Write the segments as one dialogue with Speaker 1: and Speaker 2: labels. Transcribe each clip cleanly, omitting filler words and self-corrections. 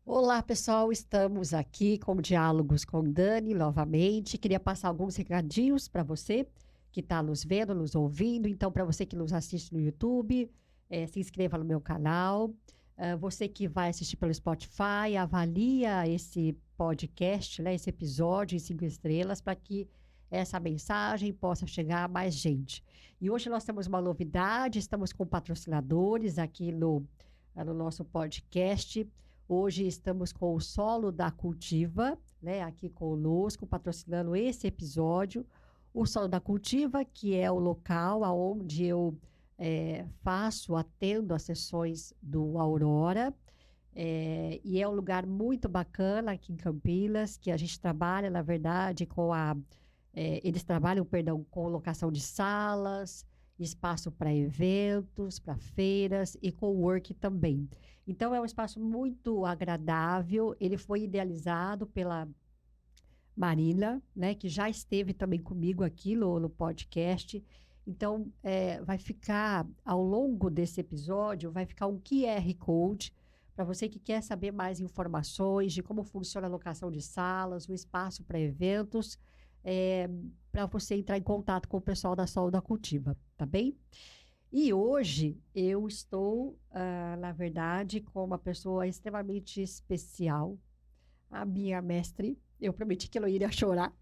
Speaker 1: Olá, pessoal. Estamos aqui com Diálogos com Dani novamente. Queria passar alguns recadinhos para você que está nos vendo, nos ouvindo. Então, para você que nos assiste no YouTube, se inscreva no meu canal. Você que vai assistir pelo Spotify, avalia esse podcast, né, esse episódio em 5 estrelas, para que essa mensagem possa chegar a mais gente. E hoje nós temos uma novidade, estamos com patrocinadores aqui no nosso podcast. Hoje estamos com o Solo da Cultiva, né, aqui conosco, patrocinando esse episódio. O Solo da Cultiva, que é o local onde eu atendo as sessões do Aurora. E é um lugar muito bacana aqui em Campinas, que a gente trabalha, na verdade, eles trabalham, perdão, com locação de salas, espaço para eventos, para feiras e cowork também. Então, é um espaço muito agradável. Ele foi idealizado pela Marina, né, que já esteve também comigo aqui no podcast. Então, vai ficar, ao longo desse episódio, vai ficar um QR Code para você que quer saber mais informações de como funciona a locação de salas, o espaço para eventos, para você entrar em contato com o pessoal da Sol da Cultiva, tá bem? E hoje eu estou, na verdade, com uma pessoa extremamente especial, a minha mestre. Eu prometi que eu não iria chorar.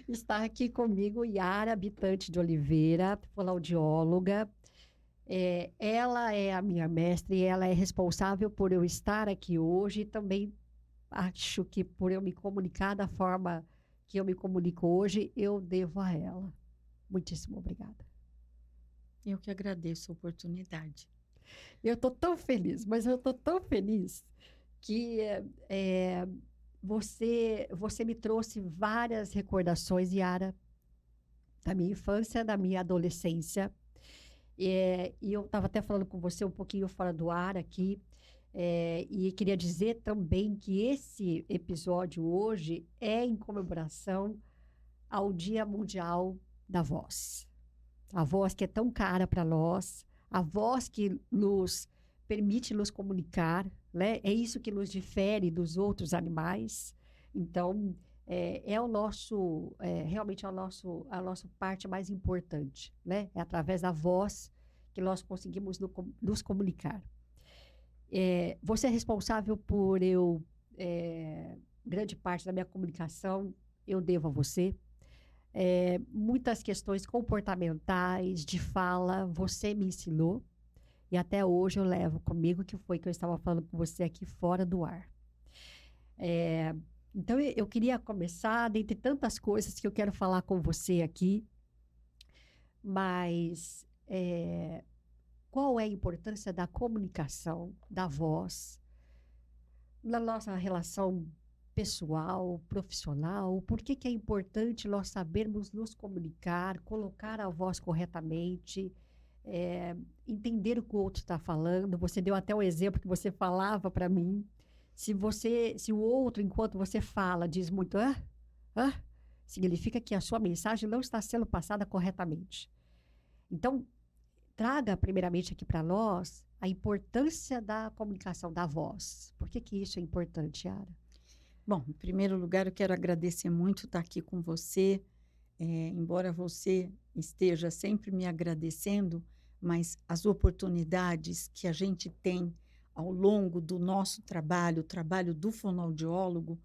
Speaker 1: Está aqui comigo Yara Bitante de Oliveira, fonoaudióloga. Ela é a minha mestre e ela é responsável por eu estar aqui hoje e também acho que por eu me comunicar da forma que eu me comunico hoje, eu devo a ela. Muitíssimo obrigada.
Speaker 2: Eu que agradeço a oportunidade.
Speaker 1: Eu estou tão feliz, mas eu estou tão feliz que é, você me trouxe várias recordações, Yara, da minha infância, da minha adolescência. E eu estava até falando com você um pouquinho fora do ar aqui, e queria dizer também que esse episódio hoje é em comemoração ao Dia Mundial da Voz. A voz que é tão cara para nós, a voz que nos permite nos comunicar, né? É isso que nos difere dos outros animais. Então, realmente a nossa parte mais importante, né? É através da voz que nós conseguimos nos comunicar. Você é responsável por grande parte da minha comunicação, eu devo a você. Muitas questões comportamentais, de fala, você me ensinou. E até hoje eu levo comigo, que foi que eu estava falando com você aqui fora do ar. Então, eu queria começar, dentre tantas coisas que eu quero falar com você aqui, mas qual é a importância da comunicação, da voz, na nossa relação pessoal, profissional? Por que é importante nós sabermos nos comunicar, colocar a voz corretamente, entender o que o outro está falando? Você deu até um exemplo que você falava para mim. Se o outro, enquanto você fala, diz muito significa que a sua mensagem não está sendo passada corretamente. Então, traga primeiramente aqui para nós a importância da comunicação da voz. Por que isso é importante, Yara?
Speaker 2: Bom, em primeiro lugar, eu quero agradecer muito estar aqui com você. Embora você esteja sempre me agradecendo, mas as oportunidades que a gente tem ao longo do nosso trabalho, o trabalho do fonoaudiólogo,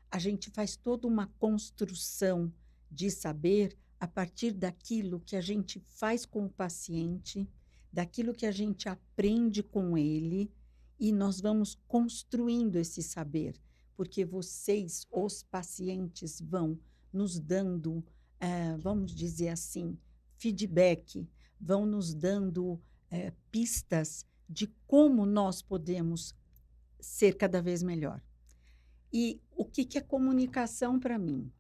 Speaker 2: a gente faz toda uma construção de saber a partir daquilo que a gente faz com o paciente, daquilo que a gente aprende com ele, e nós vamos construindo esse saber, porque vocês, os pacientes, vão nos dando, vamos dizer assim, feedback, vão nos dando pistas de como nós podemos ser cada vez melhor. E o que é comunicação para mim?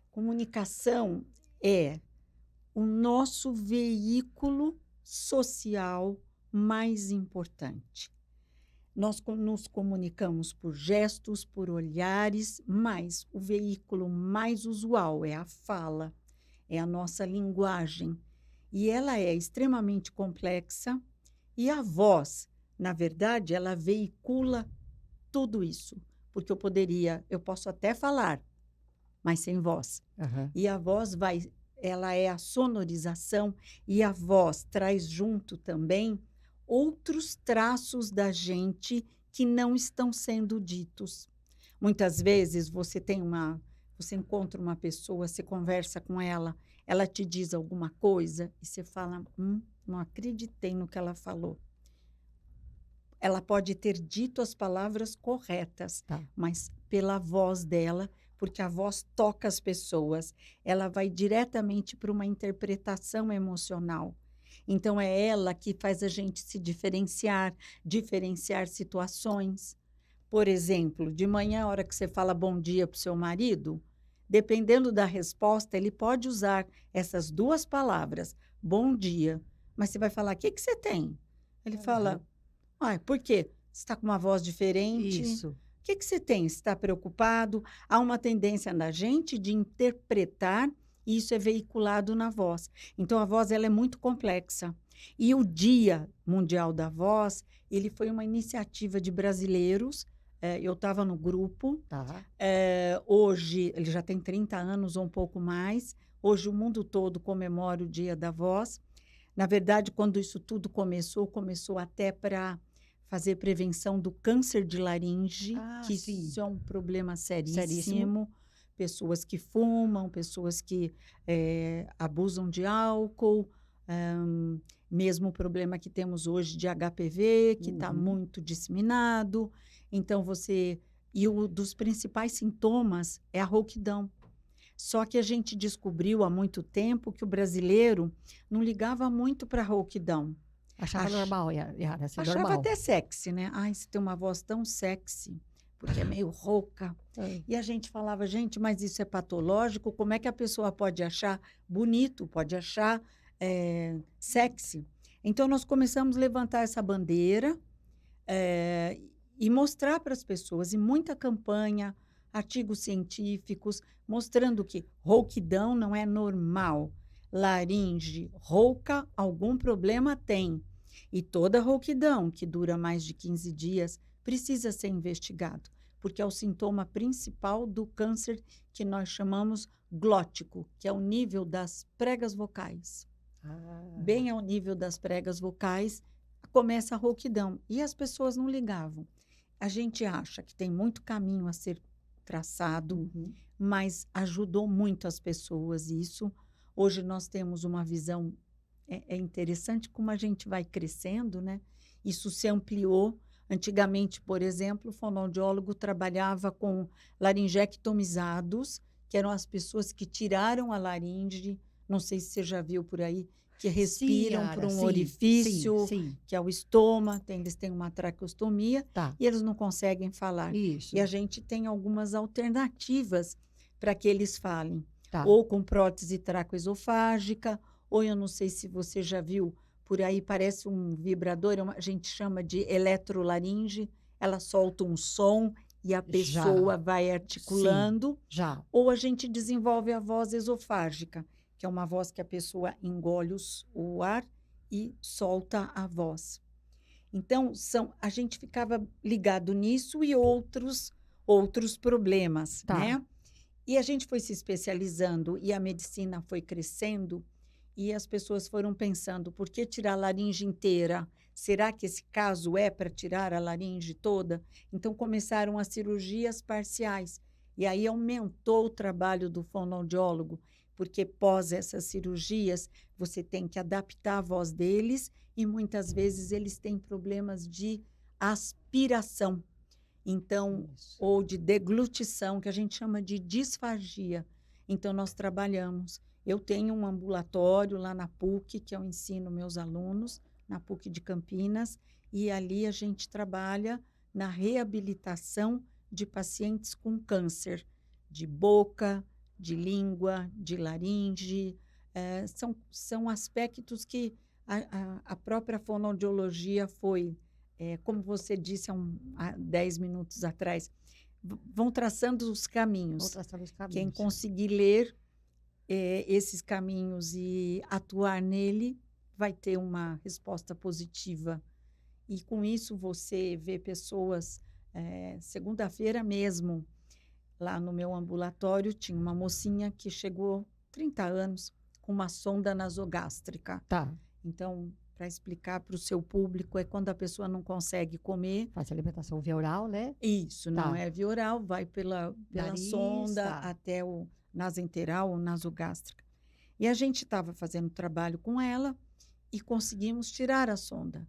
Speaker 2: Comunicação é o nosso veículo social mais importante. Nós nos comunicamos por gestos, por olhares, mas o veículo mais usual é a fala, é a nossa linguagem. E ela é extremamente complexa, e a voz, na verdade, ela veicula tudo isso, porque eu posso até falar, mas sem voz.
Speaker 1: Aham.
Speaker 2: E a voz ela é a sonorização, e a voz traz junto também outros traços da gente que não estão sendo ditos. Muitas vezes você encontra uma pessoa, você conversa com ela te diz alguma coisa e você fala, não acreditei no que ela falou. Ela pode ter dito as palavras corretas,
Speaker 1: Tá.
Speaker 2: mas pela voz dela, porque a voz toca as pessoas, ela vai diretamente para uma interpretação emocional. Então, é ela que faz a gente se diferenciar situações. Por exemplo, de manhã, a hora que você fala bom dia para o seu marido, dependendo da resposta, ele pode usar essas duas palavras, bom dia, mas você vai falar, o que você tem? Ele fala, por quê? Você está com uma voz diferente?
Speaker 1: Isso.
Speaker 2: O que você tem? Você está preocupado? Há uma tendência na gente de interpretar e isso é veiculado na voz. Então, a voz ela é muito complexa. E o Dia Mundial da Voz, ele foi uma iniciativa de brasileiros. Eu estava no grupo.
Speaker 1: Tá.
Speaker 2: Hoje, ele já tem 30 anos ou um pouco mais. Hoje, o mundo todo comemora o Dia da Voz. Na verdade, quando isso tudo começou até para fazer prevenção do câncer de laringe, que
Speaker 1: sim.
Speaker 2: isso é um problema seríssimo.
Speaker 1: Seríssimo.
Speaker 2: Pessoas que fumam, pessoas que abusam de álcool, mesmo o problema que temos hoje de HPV, que está muito disseminado. Então, E um dos principais sintomas é a rouquidão. Só que a gente descobriu há muito tempo que o brasileiro não ligava muito para a rouquidão.
Speaker 1: Achava normal, Yara, assim,
Speaker 2: Achava
Speaker 1: normal.
Speaker 2: até sexy, né? Ai, você tem uma voz tão sexy, porque é meio rouca. E a gente falava, gente, mas isso é patológico? Como é que a pessoa pode achar bonito, pode achar sexy? Então, nós começamos a levantar essa bandeira e mostrar para as pessoas, e muita campanha, artigos científicos, mostrando que rouquidão não é normal. Laringe rouca, algum problema tem. E toda rouquidão que dura mais de 15 dias precisa ser investigado, porque é o sintoma principal do câncer que nós chamamos glótico, que é o nível das pregas vocais. Bem ao nível das pregas vocais, começa a rouquidão. E as pessoas não ligavam. A gente acha que tem muito caminho a ser traçado, mas ajudou muito as pessoas isso. Hoje nós temos uma visão, é interessante como a gente vai crescendo, né? Isso se ampliou. Antigamente, por exemplo, o fonoaudiólogo trabalhava com laringectomizados, que eram as pessoas que tiraram a laringe, não sei se você já viu por aí, que respiram por um orifício, que é o estômago, eles têm uma traqueostomia, e eles não conseguem falar.
Speaker 1: Isso.
Speaker 2: E a gente tem algumas alternativas para que eles falem.
Speaker 1: Tá.
Speaker 2: Ou com prótese traqueosofágica, ou eu não sei se você já viu, por aí parece um vibrador, a gente chama de eletrolaringe, ela solta um som e a pessoa vai articulando.
Speaker 1: Já.
Speaker 2: Ou a gente desenvolve a voz esofágica, que é uma voz que a pessoa engole o ar e solta a voz. Então, a gente ficava ligado nisso e outros problemas, né? E a gente foi se especializando e a medicina foi crescendo e as pessoas foram pensando, por que tirar a laringe inteira? Será que esse caso é para tirar a laringe toda? Então, começaram as cirurgias parciais. E aí aumentou o trabalho do fonoaudiólogo, porque pós essas cirurgias, você tem que adaptar a voz deles e muitas vezes eles têm problemas de aspiração. Então, ou de deglutição, que a gente chama de disfagia. Então, nós trabalhamos. Eu tenho um ambulatório lá na PUC, que eu ensino meus alunos, na PUC de Campinas, e ali a gente trabalha na reabilitação de pacientes com câncer de boca, de língua, de laringe. São aspectos que a própria fonoaudiologia foi, como você disse há 10 minutos atrás, vão traçando os caminhos. Quem conseguir ler esses caminhos e atuar nele vai ter uma resposta positiva. E com isso você vê pessoas Segunda-feira mesmo, lá no meu ambulatório, tinha uma mocinha que chegou 30 anos com uma sonda nasogástrica.
Speaker 1: Tá.
Speaker 2: Então, para explicar para o seu público, é quando a pessoa não consegue comer.
Speaker 1: Faz alimentação via oral, né?
Speaker 2: Isso, não
Speaker 1: Tá.
Speaker 2: é via oral, vai pela
Speaker 1: Nariz,
Speaker 2: sonda
Speaker 1: tá.
Speaker 2: até o nasoenteral ou nasogástrica. E a gente estava fazendo trabalho com ela e conseguimos tirar a sonda.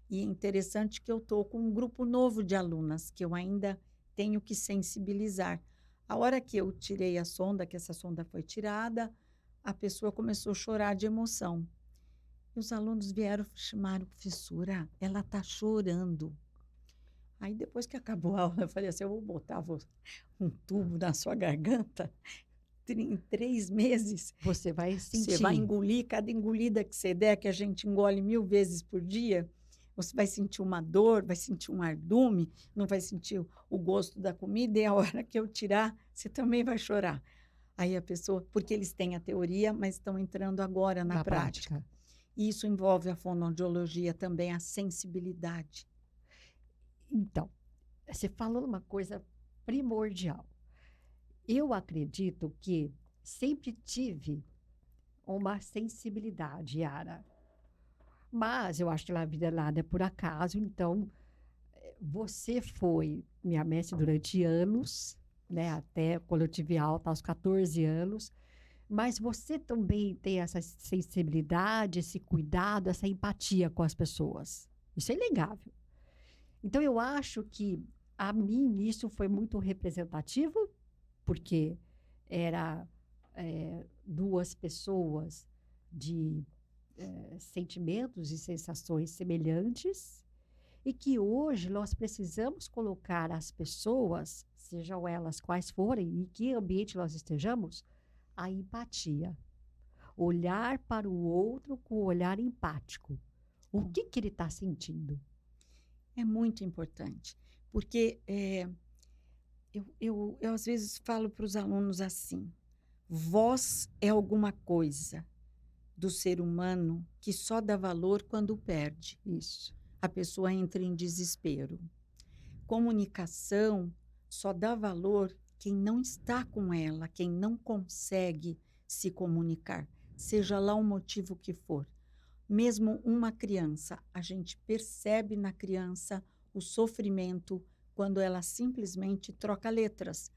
Speaker 2: E é interessante que eu estou com um grupo novo de alunas que eu ainda tenho que sensibilizar. A hora que eu tirei a sonda, que essa sonda foi tirada, a pessoa começou a chorar de emoção. E os alunos vieram e chamaram, professora, ela está chorando. Aí, depois que acabou a aula, eu falei assim, eu vou botar um tubo na sua garganta, em 3 meses,
Speaker 1: Você vai
Speaker 2: você vai
Speaker 1: sentir.
Speaker 2: engolir, cada engolida que você der, que a gente engole 1000 vezes por dia, você vai sentir uma dor, vai sentir um ardume, não vai sentir o gosto da comida, e a hora que eu tirar, você também vai chorar. Aí a pessoa, porque eles têm a teoria, mas estão entrando agora na prática. E isso envolve a fonoaudiologia também, a sensibilidade.
Speaker 1: Então, você falou uma coisa primordial. Eu acredito que sempre tive uma sensibilidade, Yara. Mas eu acho que a vida nada é por acaso, então você foi minha mestre durante anos, né? Até quando eu tive alta aos 14 anos. Mas você também tem essa sensibilidade, esse cuidado, essa empatia com as pessoas. Isso é inegável. Então, eu acho que, a mim, isso foi muito representativo, porque era duas pessoas de sentimentos e sensações semelhantes, e que hoje nós precisamos colocar as pessoas, sejam elas quais forem, em que ambiente nós estejamos, a empatia. Olhar para o outro com um olhar empático. O que ele está sentindo?
Speaker 2: É muito importante, porque eu às vezes falo para os alunos assim, voz é alguma coisa do ser humano que só dá valor quando perde.
Speaker 1: Isso.
Speaker 2: A pessoa entra em desespero. Comunicação só dá valor quem não está com ela, quem não consegue se comunicar, seja lá o motivo que for. Mesmo uma criança, a gente percebe na criança o sofrimento quando ela simplesmente troca letras,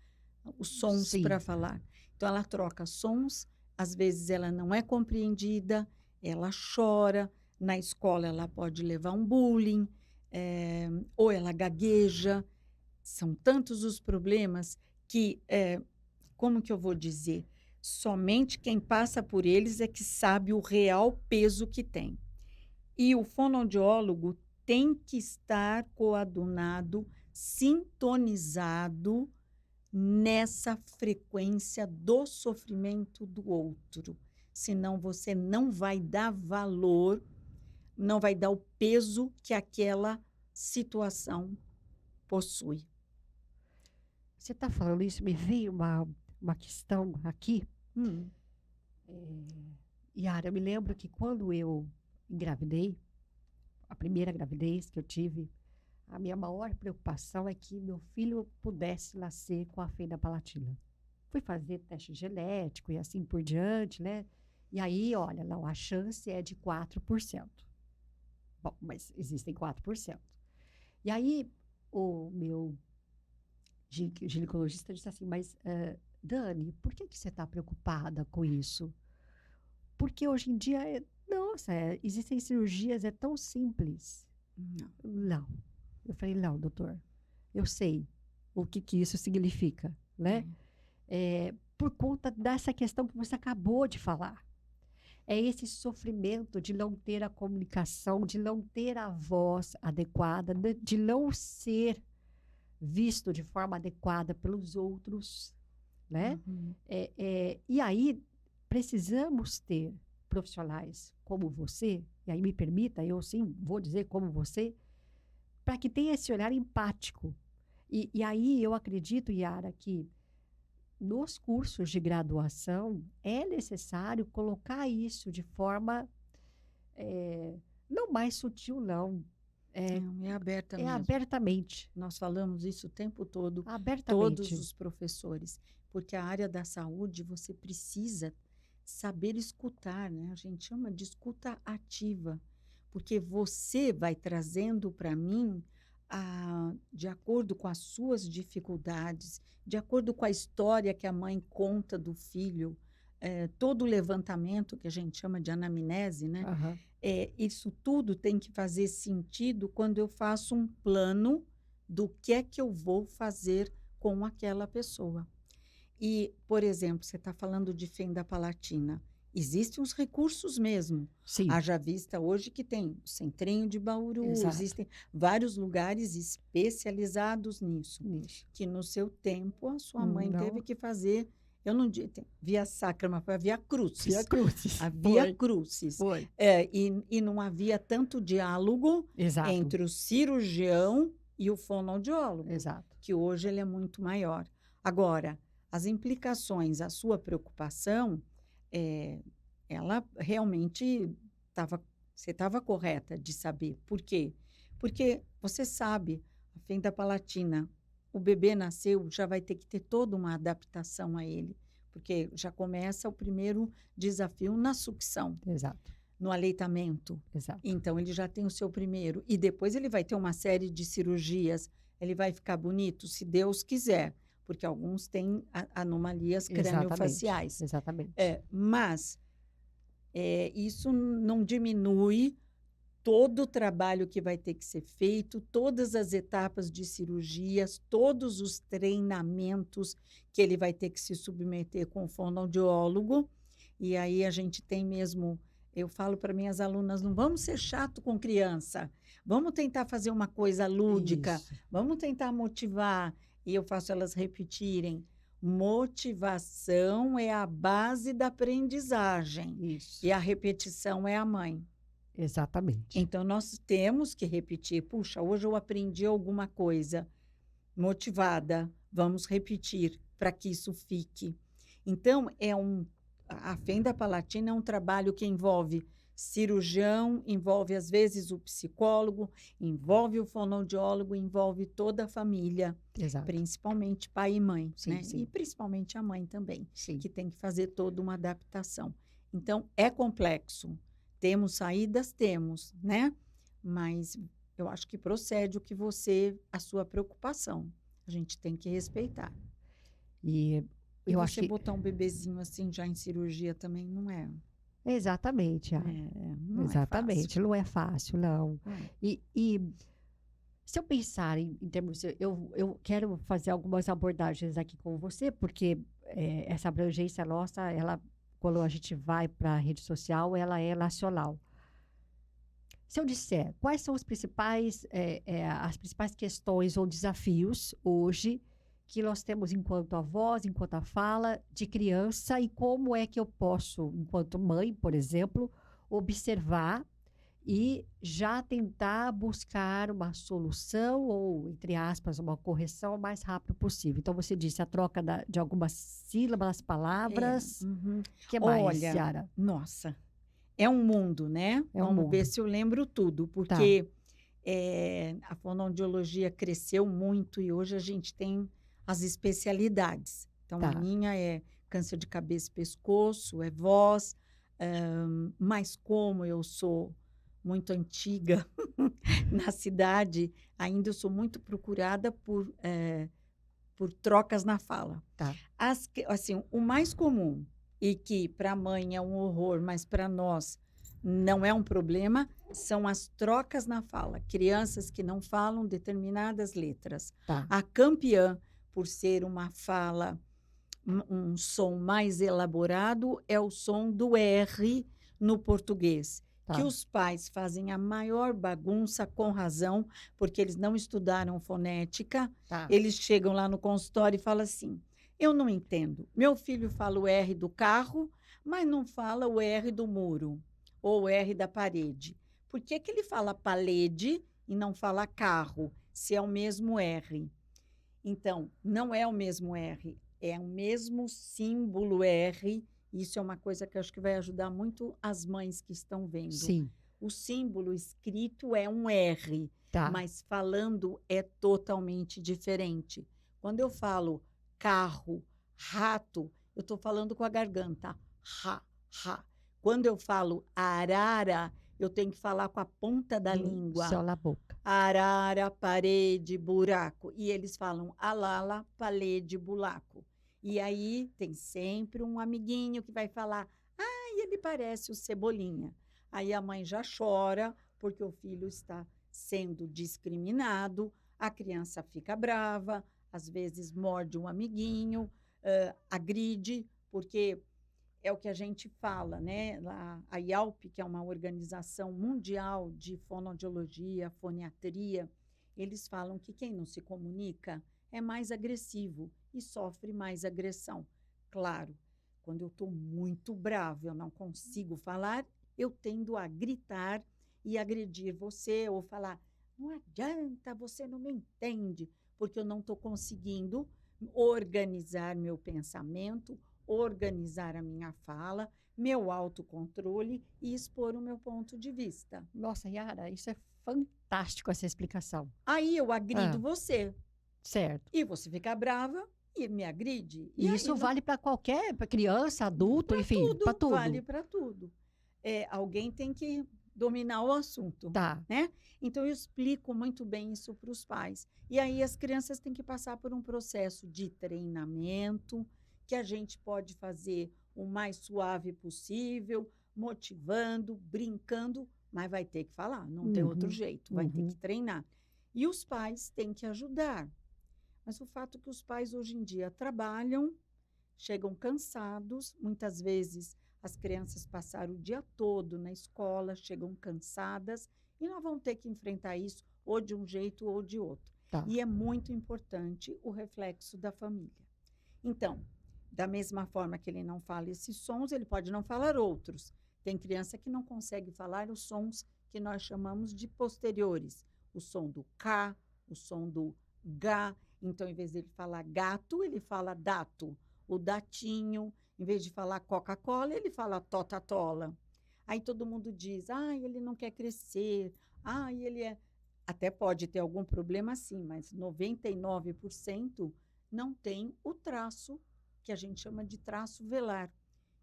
Speaker 2: os sons para falar. Então, ela troca sons, às vezes ela não é compreendida, ela chora, na escola ela pode levar um bullying, ou ela gagueja. São tantos os problemas que, como que eu vou dizer? Somente quem passa por eles é que sabe o real peso que tem. E o fonoaudiólogo tem que estar coadunado, sintonizado nessa frequência do sofrimento do outro. Senão você não vai dar valor, não vai dar o peso que aquela situação possui.
Speaker 1: Você está falando isso, me veio uma questão aqui. Yara, eu me lembro que quando eu engravidei, a primeira gravidez que eu tive, a minha maior preocupação é que meu filho pudesse nascer com a fenda palatina. Fui fazer teste genético e assim por diante, né? E aí, olha, não, a chance é de 4%. Bom, mas existem 4%. E aí, o meu ginecologista disse assim, mas, Dani, por que você está preocupada com isso? Porque hoje em dia, nossa, existem cirurgias, é tão simples. Não. Eu falei, não, doutor, eu sei o que isso significa, né? Por conta dessa questão que você acabou de falar. É esse sofrimento de não ter a comunicação, de não ter a voz adequada, de não ser visto de forma adequada pelos outros, né? E aí, precisamos ter profissionais como você, e aí me permita, eu sim vou dizer como você, para que tenha esse olhar empático. E aí eu acredito, Yara, que nos cursos de graduação é necessário colocar isso de forma não mais sutil, não,
Speaker 2: Não, é aberta
Speaker 1: É
Speaker 2: mesmo.
Speaker 1: abertamente,
Speaker 2: Nós falamos isso o tempo todo, todos
Speaker 1: abertamente.
Speaker 2: os professores, porque a área da saúde você precisa saber escutar, né? A gente chama de escuta ativa, porque você vai trazendo para mim, de acordo com as suas dificuldades, de acordo com a história que a mãe conta do filho, todo o levantamento que a gente chama de anamnese, né?
Speaker 1: Aham.
Speaker 2: Isso tudo tem que fazer sentido quando eu faço um plano do que é que eu vou fazer com aquela pessoa. E, por exemplo, você está falando de fenda palatina. Existem os recursos mesmo.
Speaker 1: Sim,
Speaker 2: Haja vista hoje que tem o Centrinho de Bauru,
Speaker 1: exato.
Speaker 2: existem vários lugares especializados nisso,
Speaker 1: Isso.
Speaker 2: que no seu tempo a sua mãe teve
Speaker 1: Não,
Speaker 2: que fazer, eu não digo via sacra, mas foi a via
Speaker 1: Via
Speaker 2: crucis.
Speaker 1: Cruzes.
Speaker 2: A via
Speaker 1: Foi,
Speaker 2: crucis.
Speaker 1: foi.
Speaker 2: E não havia tanto diálogo
Speaker 1: Exato,
Speaker 2: entre o cirurgião e o fonoaudiólogo,
Speaker 1: exato.
Speaker 2: que hoje ele é muito maior. Agora, as implicações, a sua preocupação, ela realmente você estava correta de saber. Por quê? Porque você sabe, a fenda palatina, o bebê nasceu, já vai ter que ter toda uma adaptação a ele, porque já começa o primeiro desafio na sucção,
Speaker 1: Exato,
Speaker 2: no aleitamento.
Speaker 1: exato.
Speaker 2: Então, ele já tem o seu primeiro. E depois ele vai ter uma série de cirurgias. Ele vai ficar bonito, se Deus quiser, porque alguns têm anomalias
Speaker 1: Exatamente,
Speaker 2: craniofaciais.
Speaker 1: exatamente.
Speaker 2: Mas isso não diminui todo o trabalho que vai ter que ser feito, todas as etapas de cirurgias, todos os treinamentos que ele vai ter que se submeter com o fonoaudiólogo. E aí a gente tem mesmo, eu falo para minhas alunas, não vamos ser chato com criança, vamos tentar fazer uma coisa lúdica,
Speaker 1: Isso,
Speaker 2: vamos tentar motivar. E eu faço elas repetirem, motivação é a base da aprendizagem
Speaker 1: isso.
Speaker 2: e a repetição é a mãe.
Speaker 1: Exatamente.
Speaker 2: Então, nós temos que repetir. Puxa, hoje eu aprendi alguma coisa motivada, vamos repetir para que isso fique. Então, a fenda palatina é um trabalho que envolve cirurgião, envolve às vezes o psicólogo, envolve o fonoaudiólogo, envolve toda a família,
Speaker 1: Exato.
Speaker 2: principalmente pai e mãe,
Speaker 1: Sim,
Speaker 2: né?
Speaker 1: sim.
Speaker 2: E principalmente a mãe também,
Speaker 1: Sim.
Speaker 2: que tem que fazer toda uma adaptação. Então, é complexo. Temos saídas? Temos, né? Mas eu acho que procede a sua preocupação. A gente tem que respeitar.
Speaker 1: E
Speaker 2: E
Speaker 1: eu acho
Speaker 2: você
Speaker 1: que.
Speaker 2: botar um bebezinho assim já em cirurgia também não é.
Speaker 1: Exatamente,
Speaker 2: Não
Speaker 1: exatamente.
Speaker 2: é fácil.
Speaker 1: Não é fácil, não.
Speaker 2: É.
Speaker 1: E se eu pensar em termos. Eu quero fazer algumas abordagens aqui com você, porque essa abrangência nossa, ela, quando a gente vai para a rede social, ela é nacional. Se eu disser quais são as principais questões ou desafios hoje que nós temos enquanto avós, enquanto a fala de criança, e como é que eu posso, enquanto mãe, por exemplo, observar e já tentar buscar uma solução ou, entre aspas, uma correção o mais rápido possível. Então, você disse a troca de algumas sílabas, palavras.
Speaker 2: Uhum.
Speaker 1: O que mais,
Speaker 2: Olha,
Speaker 1: Ciara?
Speaker 2: nossa, é um mundo, né?
Speaker 1: É um
Speaker 2: Vamos ver
Speaker 1: mundo.
Speaker 2: se eu lembro tudo,
Speaker 1: Tá,
Speaker 2: porque a fonoaudiologia cresceu muito e hoje a gente tem as especialidades. Então, a
Speaker 1: tá.
Speaker 2: minha é câncer de cabeça e pescoço, é voz, mas como eu sou muito antiga na cidade, ainda eu sou muito procurada por trocas na fala.
Speaker 1: Tá.
Speaker 2: Assim, o mais comum, e que para a mãe é um horror, mas para nós não é um problema, são as trocas na fala. Crianças que não falam determinadas letras.
Speaker 1: Tá.
Speaker 2: A campeã, por ser uma fala, um som mais elaborado, é o som do R no português.
Speaker 1: Tá.
Speaker 2: Que os pais fazem a maior bagunça, com razão, porque eles não estudaram fonética.
Speaker 1: Tá.
Speaker 2: Eles chegam lá no consultório e falam assim: eu não entendo. Meu filho fala o R do carro, mas não fala o R do muro ou o R da parede. Por que que ele fala parede e não fala carro, se é o mesmo R? Então, não é o mesmo R, é o mesmo símbolo R. Isso é uma coisa que eu acho que vai ajudar muito as mães que estão vendo.
Speaker 1: Sim.
Speaker 2: O símbolo escrito é um R,
Speaker 1: Tá.
Speaker 2: mas falando é totalmente diferente. Quando eu falo carro, rato, eu estou falando com a garganta. Ha, ha. Quando eu falo arara, eu tenho que falar com a ponta da língua.
Speaker 1: Céu na boca.
Speaker 2: Arara, parede, buraco. E eles falam alala, parede, buraco. E aí tem sempre um amiguinho que vai falar, ele parece o Cebolinha. Aí a mãe já chora porque o filho está sendo discriminado, a criança fica brava, às vezes morde um amiguinho, agride, porque é o que a gente fala, né? A IALP, que é uma organização mundial de fonoaudiologia, foniatria, eles falam que quem não se comunica é mais agressivo e sofre mais agressão. Claro, quando eu estou muito bravo, eu não consigo falar, eu tendo a gritar e agredir você ou falar, não adianta, você não me entende, porque eu não estou conseguindo organizar meu pensamento, organizar a minha fala, meu autocontrole e expor o meu ponto de vista.
Speaker 1: Nossa, Yara, isso é fantástico, essa explicação.
Speaker 2: Aí eu agrido você.
Speaker 1: Certo.
Speaker 2: E você fica brava e me agride.
Speaker 1: E isso vale para qualquer pra criança, adulto, enfim, para tudo.
Speaker 2: Vale para tudo. Alguém tem que dominar o assunto.
Speaker 1: Tá.
Speaker 2: Né? Então, eu explico muito bem isso para os pais. E aí, as crianças têm que passar por um processo de treinamento, que a gente pode fazer o mais suave possível, motivando, brincando, mas vai ter que falar, não tem outro jeito, vai ter que treinar. E os pais têm que ajudar. Mas o fato é que os pais, hoje em dia, trabalham, chegam cansados, muitas vezes as crianças passaram o dia todo na escola, chegam cansadas, e nós vamos ter que enfrentar isso ou de um jeito ou de outro.
Speaker 1: Tá.
Speaker 2: E é muito importante o reflexo da família. Então, da mesma forma que ele não fala esses sons, ele pode não falar outros. Tem criança que não consegue falar os sons que nós chamamos de posteriores. O som do K, o som do G. Então, em vez de ele falar gato, ele fala dato. O datinho, em vez de falar Coca-Cola, ele fala tota-tola. Aí todo mundo diz, ele não quer crescer, ele é... Até pode ter algum problema sim, mas 99% não tem o traço, que a gente chama de traço velar,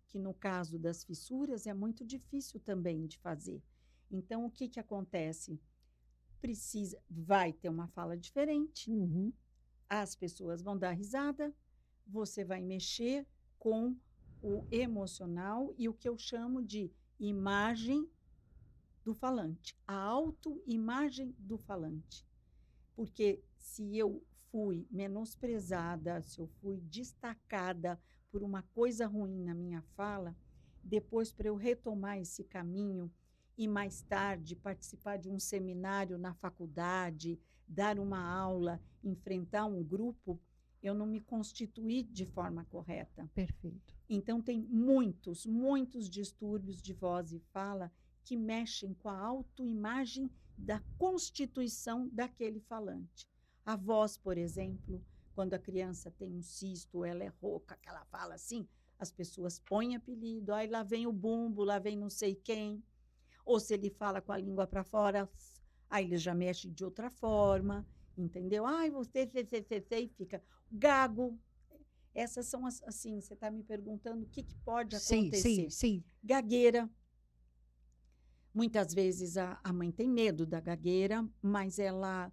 Speaker 2: que no caso das fissuras é muito difícil também de fazer. Então, o que acontece? Vai ter uma fala diferente, as pessoas vão dar risada, você vai mexer com o emocional e o que eu chamo de imagem do falante, a autoimagem do falante. Porque se eu fui menosprezada, se eu fui destacada por uma coisa ruim na minha fala, depois para eu retomar esse caminho e mais tarde participar de um seminário na faculdade, dar uma aula, enfrentar um grupo, eu não me constituí de forma correta.
Speaker 1: Perfeito.
Speaker 2: Então, tem muitos distúrbios de voz e fala que mexem com a autoimagem da constituição daquele falante. A voz, por exemplo, quando a criança tem um cisto, ela é rouca, que ela fala assim, as pessoas põem apelido, aí lá vem o bumbo, lá vem não sei quem. Ou se ele fala com a língua para fora, aí ele já mexe de outra forma, entendeu? Você, e fica gago. Essas são assim, você está me perguntando o que pode acontecer.
Speaker 1: Sim.
Speaker 2: Gagueira. Muitas vezes a mãe tem medo da gagueira, mas a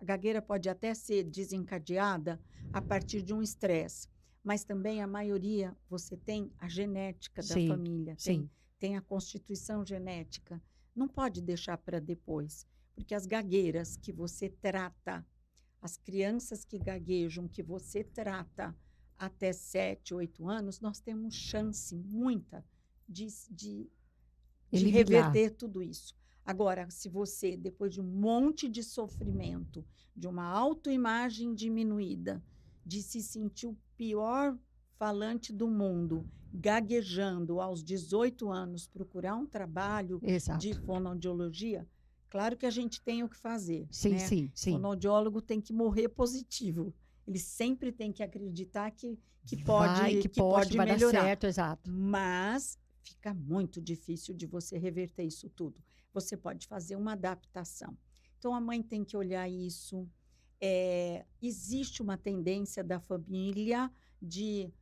Speaker 2: gagueira pode até ser desencadeada a partir de um estresse. Mas também a maioria, você tem a genética da família, tem a constituição genética. Não pode deixar para depois, porque as gagueiras que você trata, as crianças que gaguejam, que você trata até 7, 8 anos, nós temos chance, muita, de reverter tudo isso. Agora, se você, depois de um monte de sofrimento, de uma autoimagem diminuída, de se sentir o pior falante do mundo, gaguejando aos 18 anos, procurar um trabalho de fonoaudiologia, claro que a gente tem o que fazer.
Speaker 1: Sim.
Speaker 2: O fonoaudiólogo tem que morrer positivo. Ele sempre tem que acreditar que pode
Speaker 1: vai
Speaker 2: melhorar.
Speaker 1: Dar certo, exato.
Speaker 2: Mas fica muito difícil de você reverter isso tudo. Você pode fazer uma adaptação. Então, a mãe tem que olhar isso. Existe uma tendência da família de,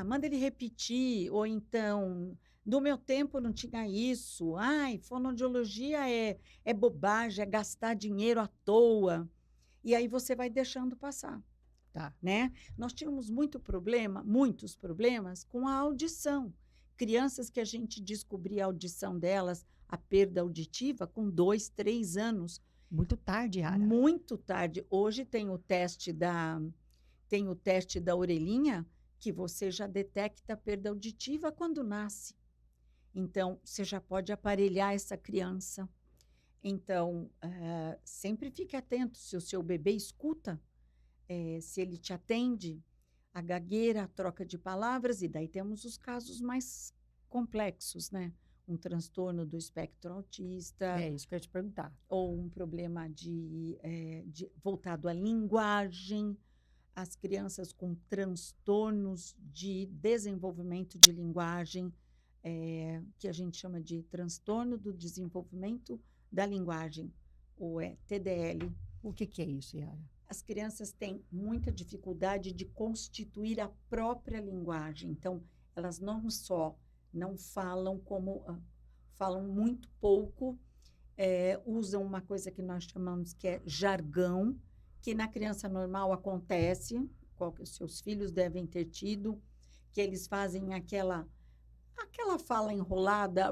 Speaker 2: manda ele repetir, ou então, no meu tempo não tinha isso, ai, fonoaudiologia é bobagem, é gastar dinheiro à toa. E aí você vai deixando passar,
Speaker 1: Tá.
Speaker 2: né? Nós tínhamos muitos problemas com a audição. Crianças que a gente descobria a audição delas, a perda auditiva, com 2, 3 anos.
Speaker 1: Muito tarde, Yara.
Speaker 2: Muito tarde. Hoje tem o teste da orelhinha, que você já detecta a perda auditiva quando nasce. Então, você já pode aparelhar essa criança. Então, sempre fique atento se o seu bebê escuta, se ele te atende, a gagueira, a troca de palavras, e daí temos os casos mais complexos, né? Um transtorno do espectro autista.
Speaker 1: É isso que eu ia te perguntar.
Speaker 2: Ou um problema voltado à linguagem, as crianças com transtornos de desenvolvimento de linguagem, que a gente chama de transtorno do desenvolvimento da linguagem, ou TDL.
Speaker 1: O que é isso, Yara?
Speaker 2: As crianças têm muita dificuldade de constituir a própria linguagem. Então, elas não só não falam, como falam muito pouco, usam uma coisa que nós chamamos que é jargão, que na criança normal acontece, os seus filhos devem ter tido, que eles fazem aquela fala enrolada,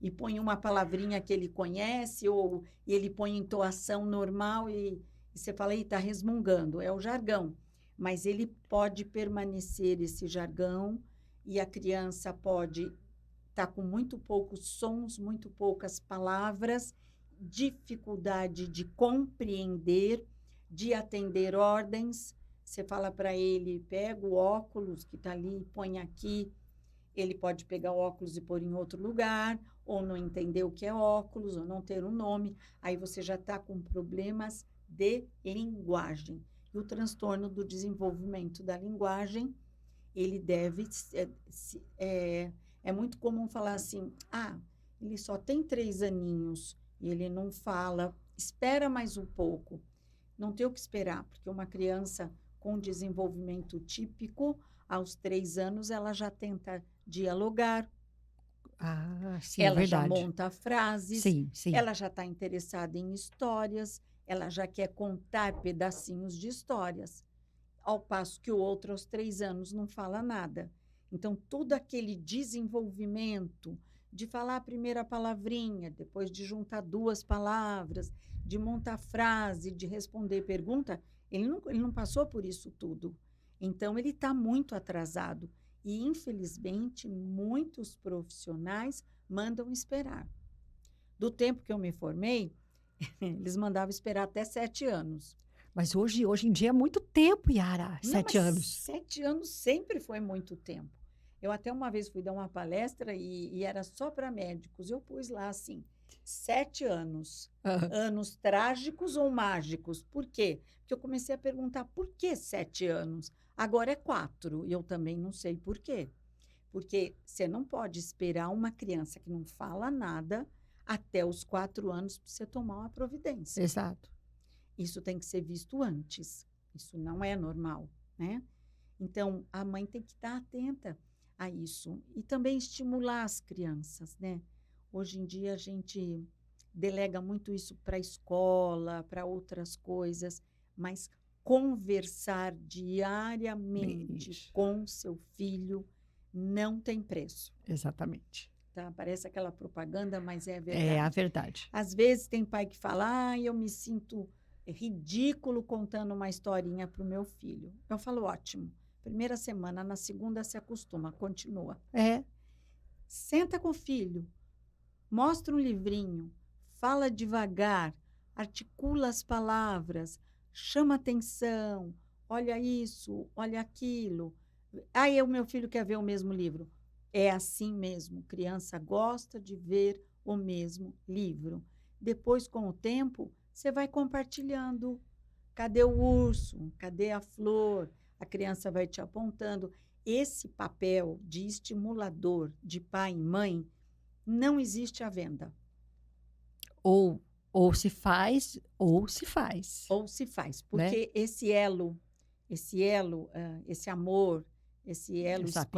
Speaker 2: e põe uma palavrinha que ele conhece, ou ele põe entoação normal, e você fala, está resmungando, é o jargão. Mas ele pode permanecer esse jargão, e a criança pode estar com muito poucos sons, muito poucas palavras, dificuldade de compreender, de atender ordens. Você fala para ele, pega o óculos que está ali, põe aqui. Ele pode pegar o óculos e pôr em outro lugar, ou não entender o que é óculos, ou não ter um nome. Aí você já está com problemas de linguagem. E o transtorno do desenvolvimento da linguagem, ele deve... É muito comum falar assim, ele só tem 3 aninhos e ele não fala, espera mais um pouco. Não tem o que esperar, porque uma criança com desenvolvimento típico, aos 3 anos, ela já tenta dialogar.
Speaker 1: Sim,
Speaker 2: ela
Speaker 1: é
Speaker 2: já
Speaker 1: verdade.
Speaker 2: monta frases,
Speaker 1: Sim, sim.
Speaker 2: ela já está interessada em histórias, ela já quer contar pedacinhos de histórias, ao passo que o outro, aos 3 anos, não fala nada. Então, todo aquele desenvolvimento de falar a primeira palavrinha, depois de juntar 2 palavras, de montar frase, de responder pergunta, ele não passou por isso tudo. Então, ele está muito atrasado. E, infelizmente, muitos profissionais mandam esperar. Do tempo que eu me formei, eles mandavam esperar até 7 anos.
Speaker 1: Mas hoje em dia é muito tempo, Yara. 7 anos.
Speaker 2: 7 anos sempre foi muito tempo. Eu até uma vez fui dar uma palestra e era só para médicos. Eu pus lá assim, 7 anos. Anos trágicos ou mágicos? Por quê? Porque eu comecei a perguntar por que 7 anos? Agora é 4. E eu também não sei por quê. Porque você não pode esperar uma criança que não fala nada até os 4 anos para você tomar uma providência.
Speaker 1: Exato.
Speaker 2: Isso tem que ser visto antes. Isso não é normal, né? Então, a mãe tem que estar atenta a isso. E também estimular as crianças, né? Hoje em dia, a gente delega muito isso para a escola, para outras coisas, mas conversar diariamente
Speaker 1: Isso.
Speaker 2: com seu filho não tem preço.
Speaker 1: Exatamente.
Speaker 2: Tá? Parece aquela propaganda, mas é verdade.
Speaker 1: É a verdade.
Speaker 2: Às vezes tem pai que fala, eu me sinto ridículo contando uma historinha para o meu filho. Eu falo, ótimo. Primeira semana, na segunda se acostuma, continua. Senta com o filho, mostra um livrinho, fala devagar, articula as palavras, chama atenção, olha isso, olha aquilo. Aí o meu filho quer ver o mesmo livro. É assim mesmo, criança gosta de ver o mesmo livro. Depois, com o tempo, você vai compartilhando. Cadê o urso? Cadê a flor? A criança vai te apontando. Esse papel de estimulador de pai e mãe não existe à venda.
Speaker 1: Ou Ou se faz, ou se faz,
Speaker 2: Ou se faz,
Speaker 1: né?
Speaker 2: porque esse amor, esse elo
Speaker 1: Essa
Speaker 2: espiritual,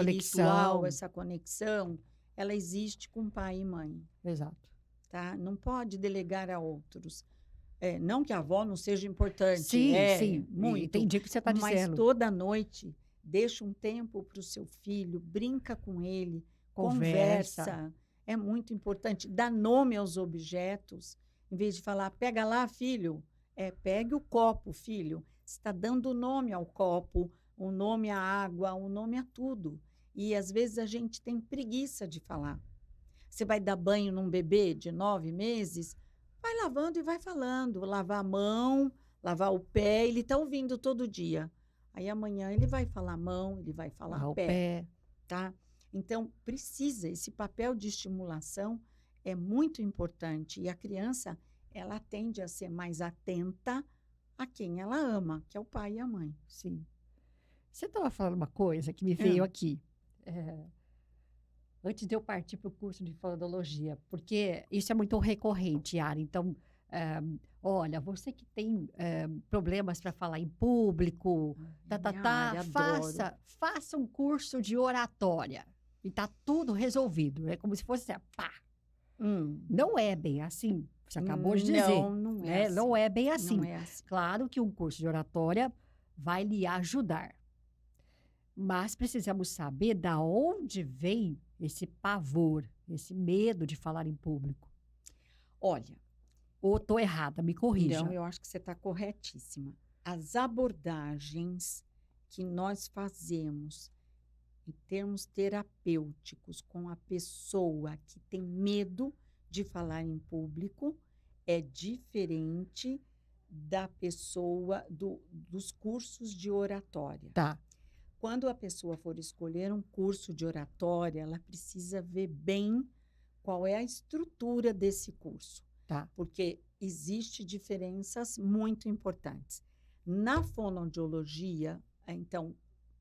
Speaker 1: conexão.
Speaker 2: essa conexão, ela existe com pai e mãe,
Speaker 1: Exato.
Speaker 2: tá? Não pode delegar a outros. Não que a avó não seja importante,
Speaker 1: Sim,
Speaker 2: é
Speaker 1: sim.
Speaker 2: muito,
Speaker 1: Entendi o que você está
Speaker 2: mas
Speaker 1: dizendo.
Speaker 2: toda noite deixa um tempo para o seu filho, brinca com ele,
Speaker 1: Conversa.
Speaker 2: conversa. É muito importante. Dá nome aos objetos, em vez de falar, pega lá, filho. Pegue o copo, filho. Você está dando nome ao copo, um nome à água, um nome a tudo. E às vezes a gente tem preguiça de falar. Você vai dar banho num bebê de 9 meses, vai lavando e vai falando. Lavar a mão, lavar o pé, ele está ouvindo todo dia. Aí amanhã ele vai falar mão, ele vai falar
Speaker 1: Ao
Speaker 2: pé,
Speaker 1: pé.
Speaker 2: tá? Então, precisa, esse papel de estimulação é muito importante. E a criança, ela tende a ser mais atenta a quem ela ama, que é o pai e a mãe.
Speaker 1: Sim. Você estava falando uma coisa que me veio
Speaker 2: Hum,
Speaker 1: aqui. É, antes de eu partir para o curso de fonoaudiologia, porque isso é muito recorrente, Yara. Então, olha, você que tem problemas para falar em público,
Speaker 2: minha área, adoro.
Speaker 1: faça um curso de oratória. E tá tudo resolvido. É como se fosse assim, pá.
Speaker 2: Hum,
Speaker 1: Não é bem assim. Você acabou de dizer,
Speaker 2: não, não é
Speaker 1: né? Não
Speaker 2: assim.
Speaker 1: é bem
Speaker 2: Não
Speaker 1: assim.
Speaker 2: é assim.
Speaker 1: Claro que um curso de oratória vai lhe ajudar. Mas precisamos saber da onde vem esse pavor, esse medo de falar em público.
Speaker 2: Olha,
Speaker 1: Ou estou errada, me
Speaker 2: não,
Speaker 1: corrija.
Speaker 2: eu acho que você está corretíssima. As abordagens que nós fazemos em termos terapêuticos com a pessoa que tem medo de falar em público é diferente da pessoa dos cursos de oratória.
Speaker 1: Tá,
Speaker 2: Quando a pessoa for escolher um curso de oratória, ela precisa ver bem qual é a estrutura desse curso,
Speaker 1: tá,
Speaker 2: porque existe diferenças muito importantes. Na fonoaudiologia, então,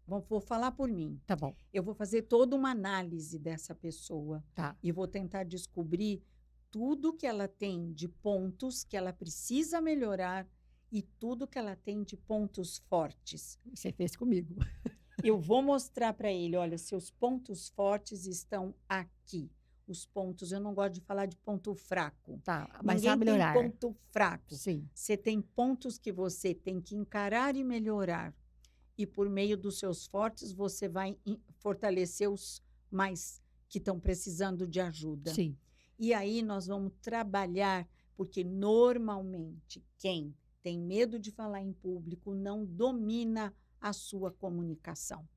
Speaker 2: vou falar por mim.
Speaker 1: tá bom,
Speaker 2: Eu vou fazer toda uma análise dessa pessoa
Speaker 1: tá.
Speaker 2: e vou tentar descobrir tudo que ela tem de pontos que ela precisa melhorar e tudo que ela tem de pontos fortes.
Speaker 1: Você fez comigo.
Speaker 2: Eu vou mostrar para ele, olha, seus pontos fortes estão aqui. Os pontos, eu não gosto de falar de ponto fraco.
Speaker 1: Tá, mas
Speaker 2: Ninguém
Speaker 1: sabe
Speaker 2: tem
Speaker 1: melhorar.
Speaker 2: ponto fraco.
Speaker 1: Sim,
Speaker 2: Você tem pontos que você tem que encarar e melhorar. E por meio dos seus fortes, você vai fortalecer os mais que estão precisando de ajuda.
Speaker 1: sim,
Speaker 2: E aí nós vamos trabalhar, porque normalmente quem tem medo de falar em público não domina a sua comunicação.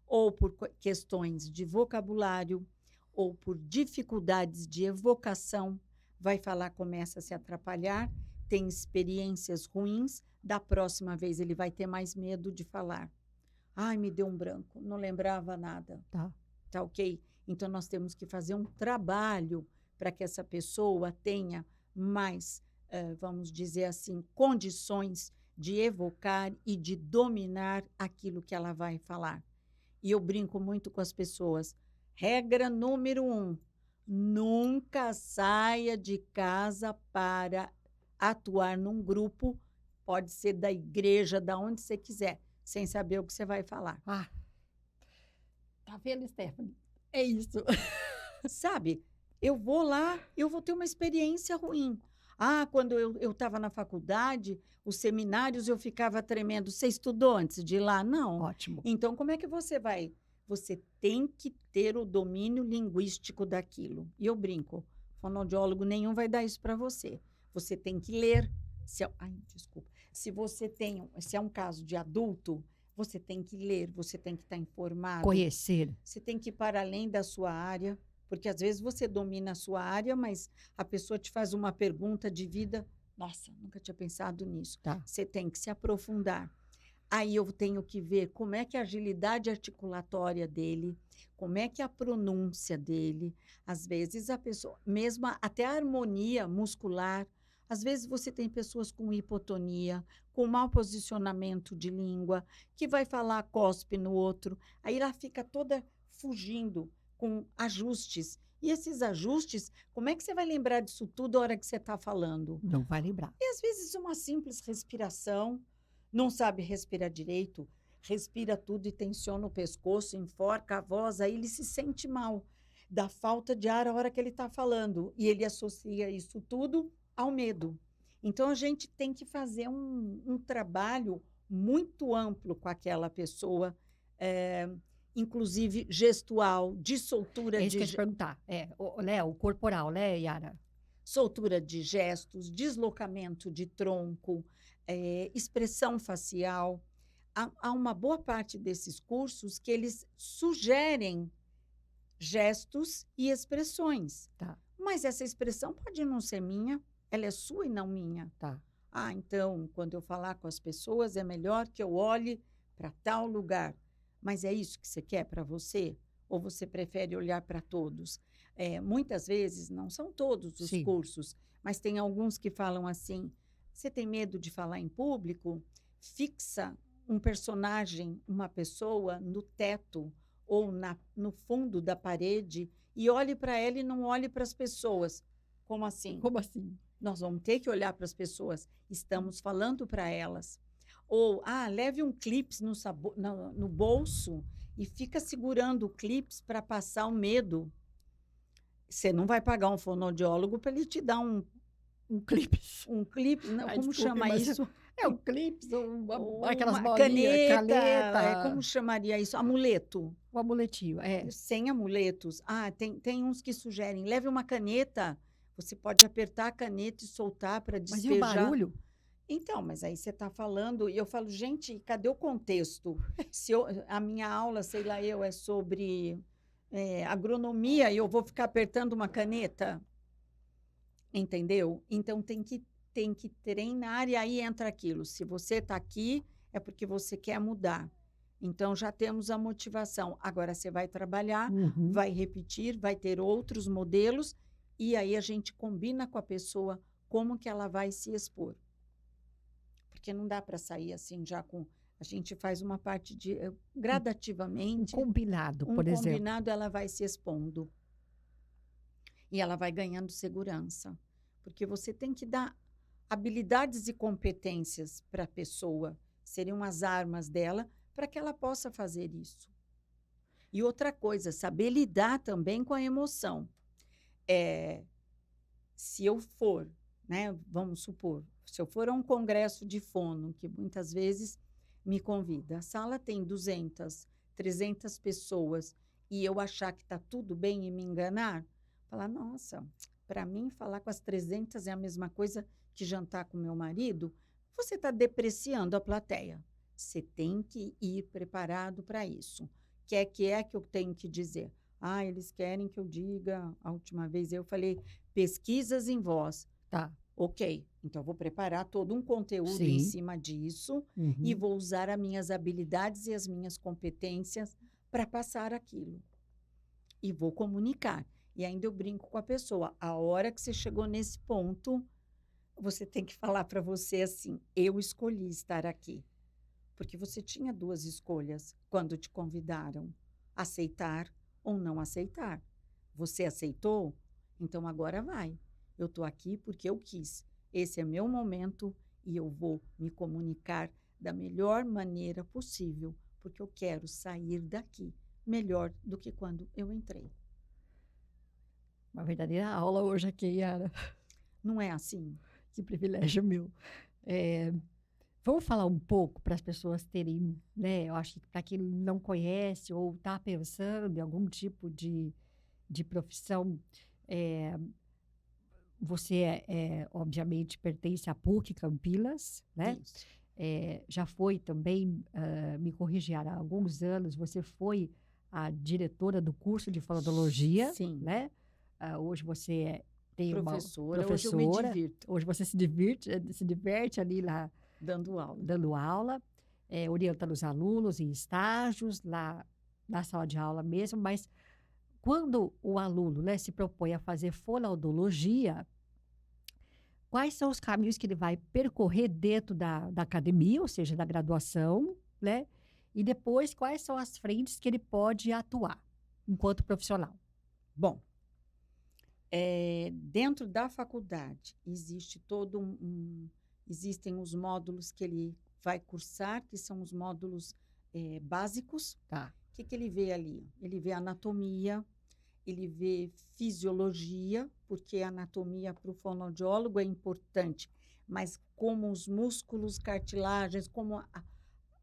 Speaker 2: Ou por questões de vocabulário, ou por dificuldades de evocação, vai falar, começa a se atrapalhar, tem experiências ruins, da próxima vez ele vai ter mais medo de falar. Ai, me deu um branco, não lembrava nada.
Speaker 1: tá.
Speaker 2: Tá ok? Então, nós temos que fazer um trabalho para que essa pessoa tenha mais, vamos dizer assim, condições de evocar e de dominar aquilo que ela vai falar. E eu brinco muito com as pessoas. Regra número 1, nunca saia de casa para atuar num grupo, pode ser da igreja, da onde você quiser, sem saber o que você vai falar.
Speaker 1: Ah, tá vendo, Stephanie? É isso.
Speaker 2: Sabe, eu vou lá, eu vou ter uma experiência ruim. Ah, quando eu estava na faculdade, os seminários eu ficava tremendo. Você estudou antes de ir lá? Não.
Speaker 1: Ótimo.
Speaker 2: Então, como é que você vai? Você tem que ter o domínio linguístico daquilo. E eu brinco, fonoaudiólogo nenhum vai dar isso para você. Você tem que ler. Desculpa. Se é um caso de adulto, você tem que ler, você tem que estar informado.
Speaker 1: Conhecer.
Speaker 2: Você tem que ir para além da sua área, porque às vezes você domina a sua área, mas a pessoa te faz uma pergunta de vida. Nossa, nunca tinha pensado nisso.
Speaker 1: Tá.
Speaker 2: Você tem que se aprofundar. Aí eu tenho que ver como é que a agilidade articulatória dele, como é que a pronúncia dele, às vezes a pessoa, mesmo até a harmonia muscular, às vezes você tem pessoas com hipotonia, com mau posicionamento de língua, que vai falar cospe no outro, aí ela fica toda fugindo com ajustes. E esses ajustes, como é que você vai lembrar disso tudo a hora que você está falando?
Speaker 1: Não vai lembrar.
Speaker 2: E às vezes uma simples respiração, não sabe respirar direito, respira tudo e tensiona o pescoço, enforca a voz, aí ele se sente mal da falta de ar a hora que ele está falando. E ele associa isso tudo ao medo. Então a gente tem que fazer um trabalho muito amplo com aquela pessoa, inclusive gestual, de soltura
Speaker 1: É isso
Speaker 2: de
Speaker 1: que eu ia te perguntar. Né, o corporal, né, Yara?
Speaker 2: soltura de gestos, deslocamento de tronco, expressão facial. Há uma boa parte desses cursos que eles sugerem gestos e expressões.
Speaker 1: Tá,
Speaker 2: Mas essa expressão pode não ser minha, ela é sua e não minha.
Speaker 1: tá.
Speaker 2: Ah, então, quando eu falar com as pessoas, é melhor que eu olhe para tal lugar. Mas é isso que você quer para você? Ou você prefere olhar para todos? Muitas vezes, não são todos os
Speaker 1: Sim.
Speaker 2: cursos, mas tem alguns que falam assim: você tem medo de falar em público? Fixa um personagem, uma pessoa, no teto ou no fundo da parede e olhe para ela e não olhe para as pessoas. Como assim?
Speaker 1: Como assim?
Speaker 2: Nós vamos ter que olhar para as pessoas, estamos falando para elas. Ou, leve um clips no bolso e fica segurando o clips para passar o medo. Você não vai pagar um fonoaudiólogo para ele te dar um
Speaker 1: clipe.
Speaker 2: clipe, não,
Speaker 1: Ai,
Speaker 2: como
Speaker 1: desculpe,
Speaker 2: chama
Speaker 1: mas
Speaker 2: isso?
Speaker 1: um clipe,
Speaker 2: Ou
Speaker 1: aquelas
Speaker 2: uma
Speaker 1: bolinhas, caneta.
Speaker 2: como chamaria isso? Amuleto.
Speaker 1: O amuletinho,
Speaker 2: Sem amuletos. Tem uns que sugerem, leve uma caneta, você pode apertar a caneta e soltar para
Speaker 1: Mas e o
Speaker 2: despejar.
Speaker 1: barulho?
Speaker 2: Então, mas aí você está falando, e eu falo, gente, cadê o contexto? A minha aula, sei lá, é sobre agronomia e eu vou ficar apertando uma caneta? Entendeu? Então, tem que treinar e aí entra aquilo. Se você está aqui, é porque você quer mudar. Então, já temos a motivação. Agora, você vai trabalhar, vai repetir, vai ter outros modelos e aí a gente combina com a pessoa como que ela vai se expor. Porque não dá para sair assim já com... A gente faz uma parte de... gradativamente.
Speaker 1: Um combinado, por exemplo.
Speaker 2: Um combinado, ela vai se expondo. E ela vai ganhando segurança. Porque você tem que dar habilidades e competências para a pessoa. Seriam as armas dela para que ela possa fazer isso. E outra coisa, saber lidar também com a emoção. Se eu for, né, vamos supor, se eu for a um congresso de fono, que muitas vezes me convida, a sala tem 200, 300 pessoas, e eu achar que está tudo bem e me enganar, falar, nossa, para mim falar com as 300 é a mesma coisa que jantar com meu marido, você está depreciando a plateia. Você tem que ir preparado para isso. Que é que eu tenho que dizer? Eles querem que eu diga, a última vez eu falei, pesquisas em voz.
Speaker 1: Tá.
Speaker 2: Ok, então eu vou preparar todo um conteúdo em cima disso e vou usar as minhas habilidades e as minhas competências para passar aquilo. E vou comunicar. E ainda eu brinco com a pessoa. A hora que você chegou nesse ponto, você tem que falar para você assim, eu escolhi estar aqui. Porque você tinha 2 escolhas quando te convidaram, aceitar ou não aceitar. Você aceitou? Então agora vai. Eu estou aqui porque eu quis. Esse é meu momento e eu vou me comunicar da melhor maneira possível, porque eu quero sair daqui melhor do que quando eu entrei.
Speaker 1: Uma verdadeira aula hoje aqui, Yara.
Speaker 2: Não é assim?
Speaker 1: Que privilégio meu. Vamos falar um pouco para as pessoas terem, né? Eu acho que para quem não conhece ou está pensando em algum tipo de profissão, você, obviamente, pertence à PUC Campinas, né?
Speaker 2: Isso.
Speaker 1: Já foi também, me corrigir, há alguns anos, você foi a diretora do curso de fonoaudiologia,
Speaker 2: Sim.
Speaker 1: né? Hoje você tem
Speaker 2: professora,
Speaker 1: uma professora.
Speaker 2: Hoje eu me divirto.
Speaker 1: Hoje você se diverte ali lá.
Speaker 2: Dando aula,
Speaker 1: orientando os alunos em estágios, lá na sala de aula mesmo, mas quando o aluno, né, se propõe a fazer fonoaudiologia, quais são os caminhos que ele vai percorrer dentro da academia, ou seja, da graduação, né? E depois, quais são as frentes que ele pode atuar enquanto profissional?
Speaker 2: Bom, Dentro da faculdade, existem os módulos que ele vai cursar, que são os módulos básicos.
Speaker 1: Tá.
Speaker 2: O que ele vê ali? Ele vê anatomia, ele vê fisiologia, porque a anatomia para o fonoaudiólogo é importante, mas como os músculos, cartilagens,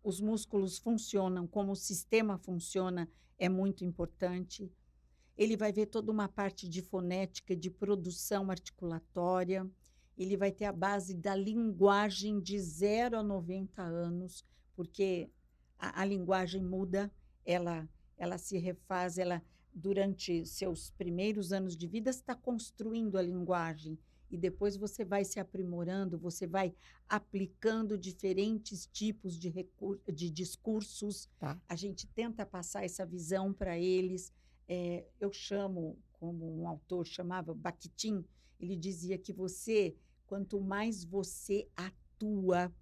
Speaker 2: os músculos funcionam, como o sistema funciona, é muito importante. Ele vai ver toda uma parte de fonética, de produção articulatória. Ele vai ter a base da linguagem de 0 a 90 anos, porque a linguagem muda, ela se refaz, durante seus primeiros anos de vida, está construindo a linguagem. E depois você vai se aprimorando, você vai aplicando diferentes tipos de discursos.
Speaker 1: Tá.
Speaker 2: A gente tenta passar essa visão para eles. Eu chamo, como um autor chamava, Bakhtin, ele dizia que quanto mais você atua,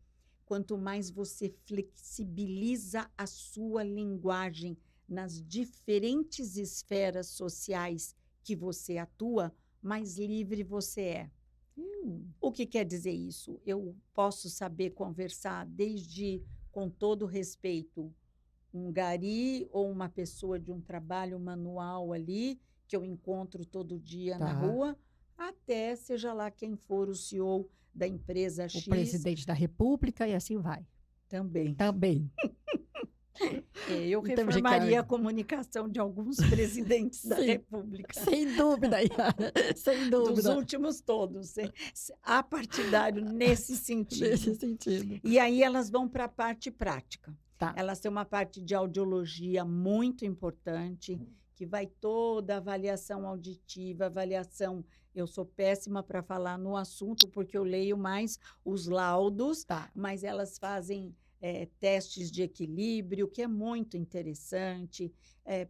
Speaker 2: quanto mais você flexibiliza a sua linguagem nas diferentes esferas sociais que você atua, mais livre você é. O que quer dizer isso? Eu posso saber conversar desde, com todo respeito, um gari ou uma pessoa de um trabalho manual ali, que eu encontro todo dia na rua, até seja lá quem for o CEO da empresa X.
Speaker 1: O presidente da República e assim vai.
Speaker 2: Também. Eu reformaria a comunicação de alguns presidentes da República.
Speaker 1: Sem dúvida, Yara, sem dúvida.
Speaker 2: Dos últimos todos, apartidário nesse sentido.
Speaker 1: Nesse sentido.
Speaker 2: E aí elas vão para a parte prática.
Speaker 1: Tá.
Speaker 2: Elas têm uma parte de audiologia muito importante, que vai toda a avaliação auditiva, eu sou péssima para falar no assunto, porque eu leio mais os laudos, mas elas fazem testes de equilíbrio, que é muito interessante,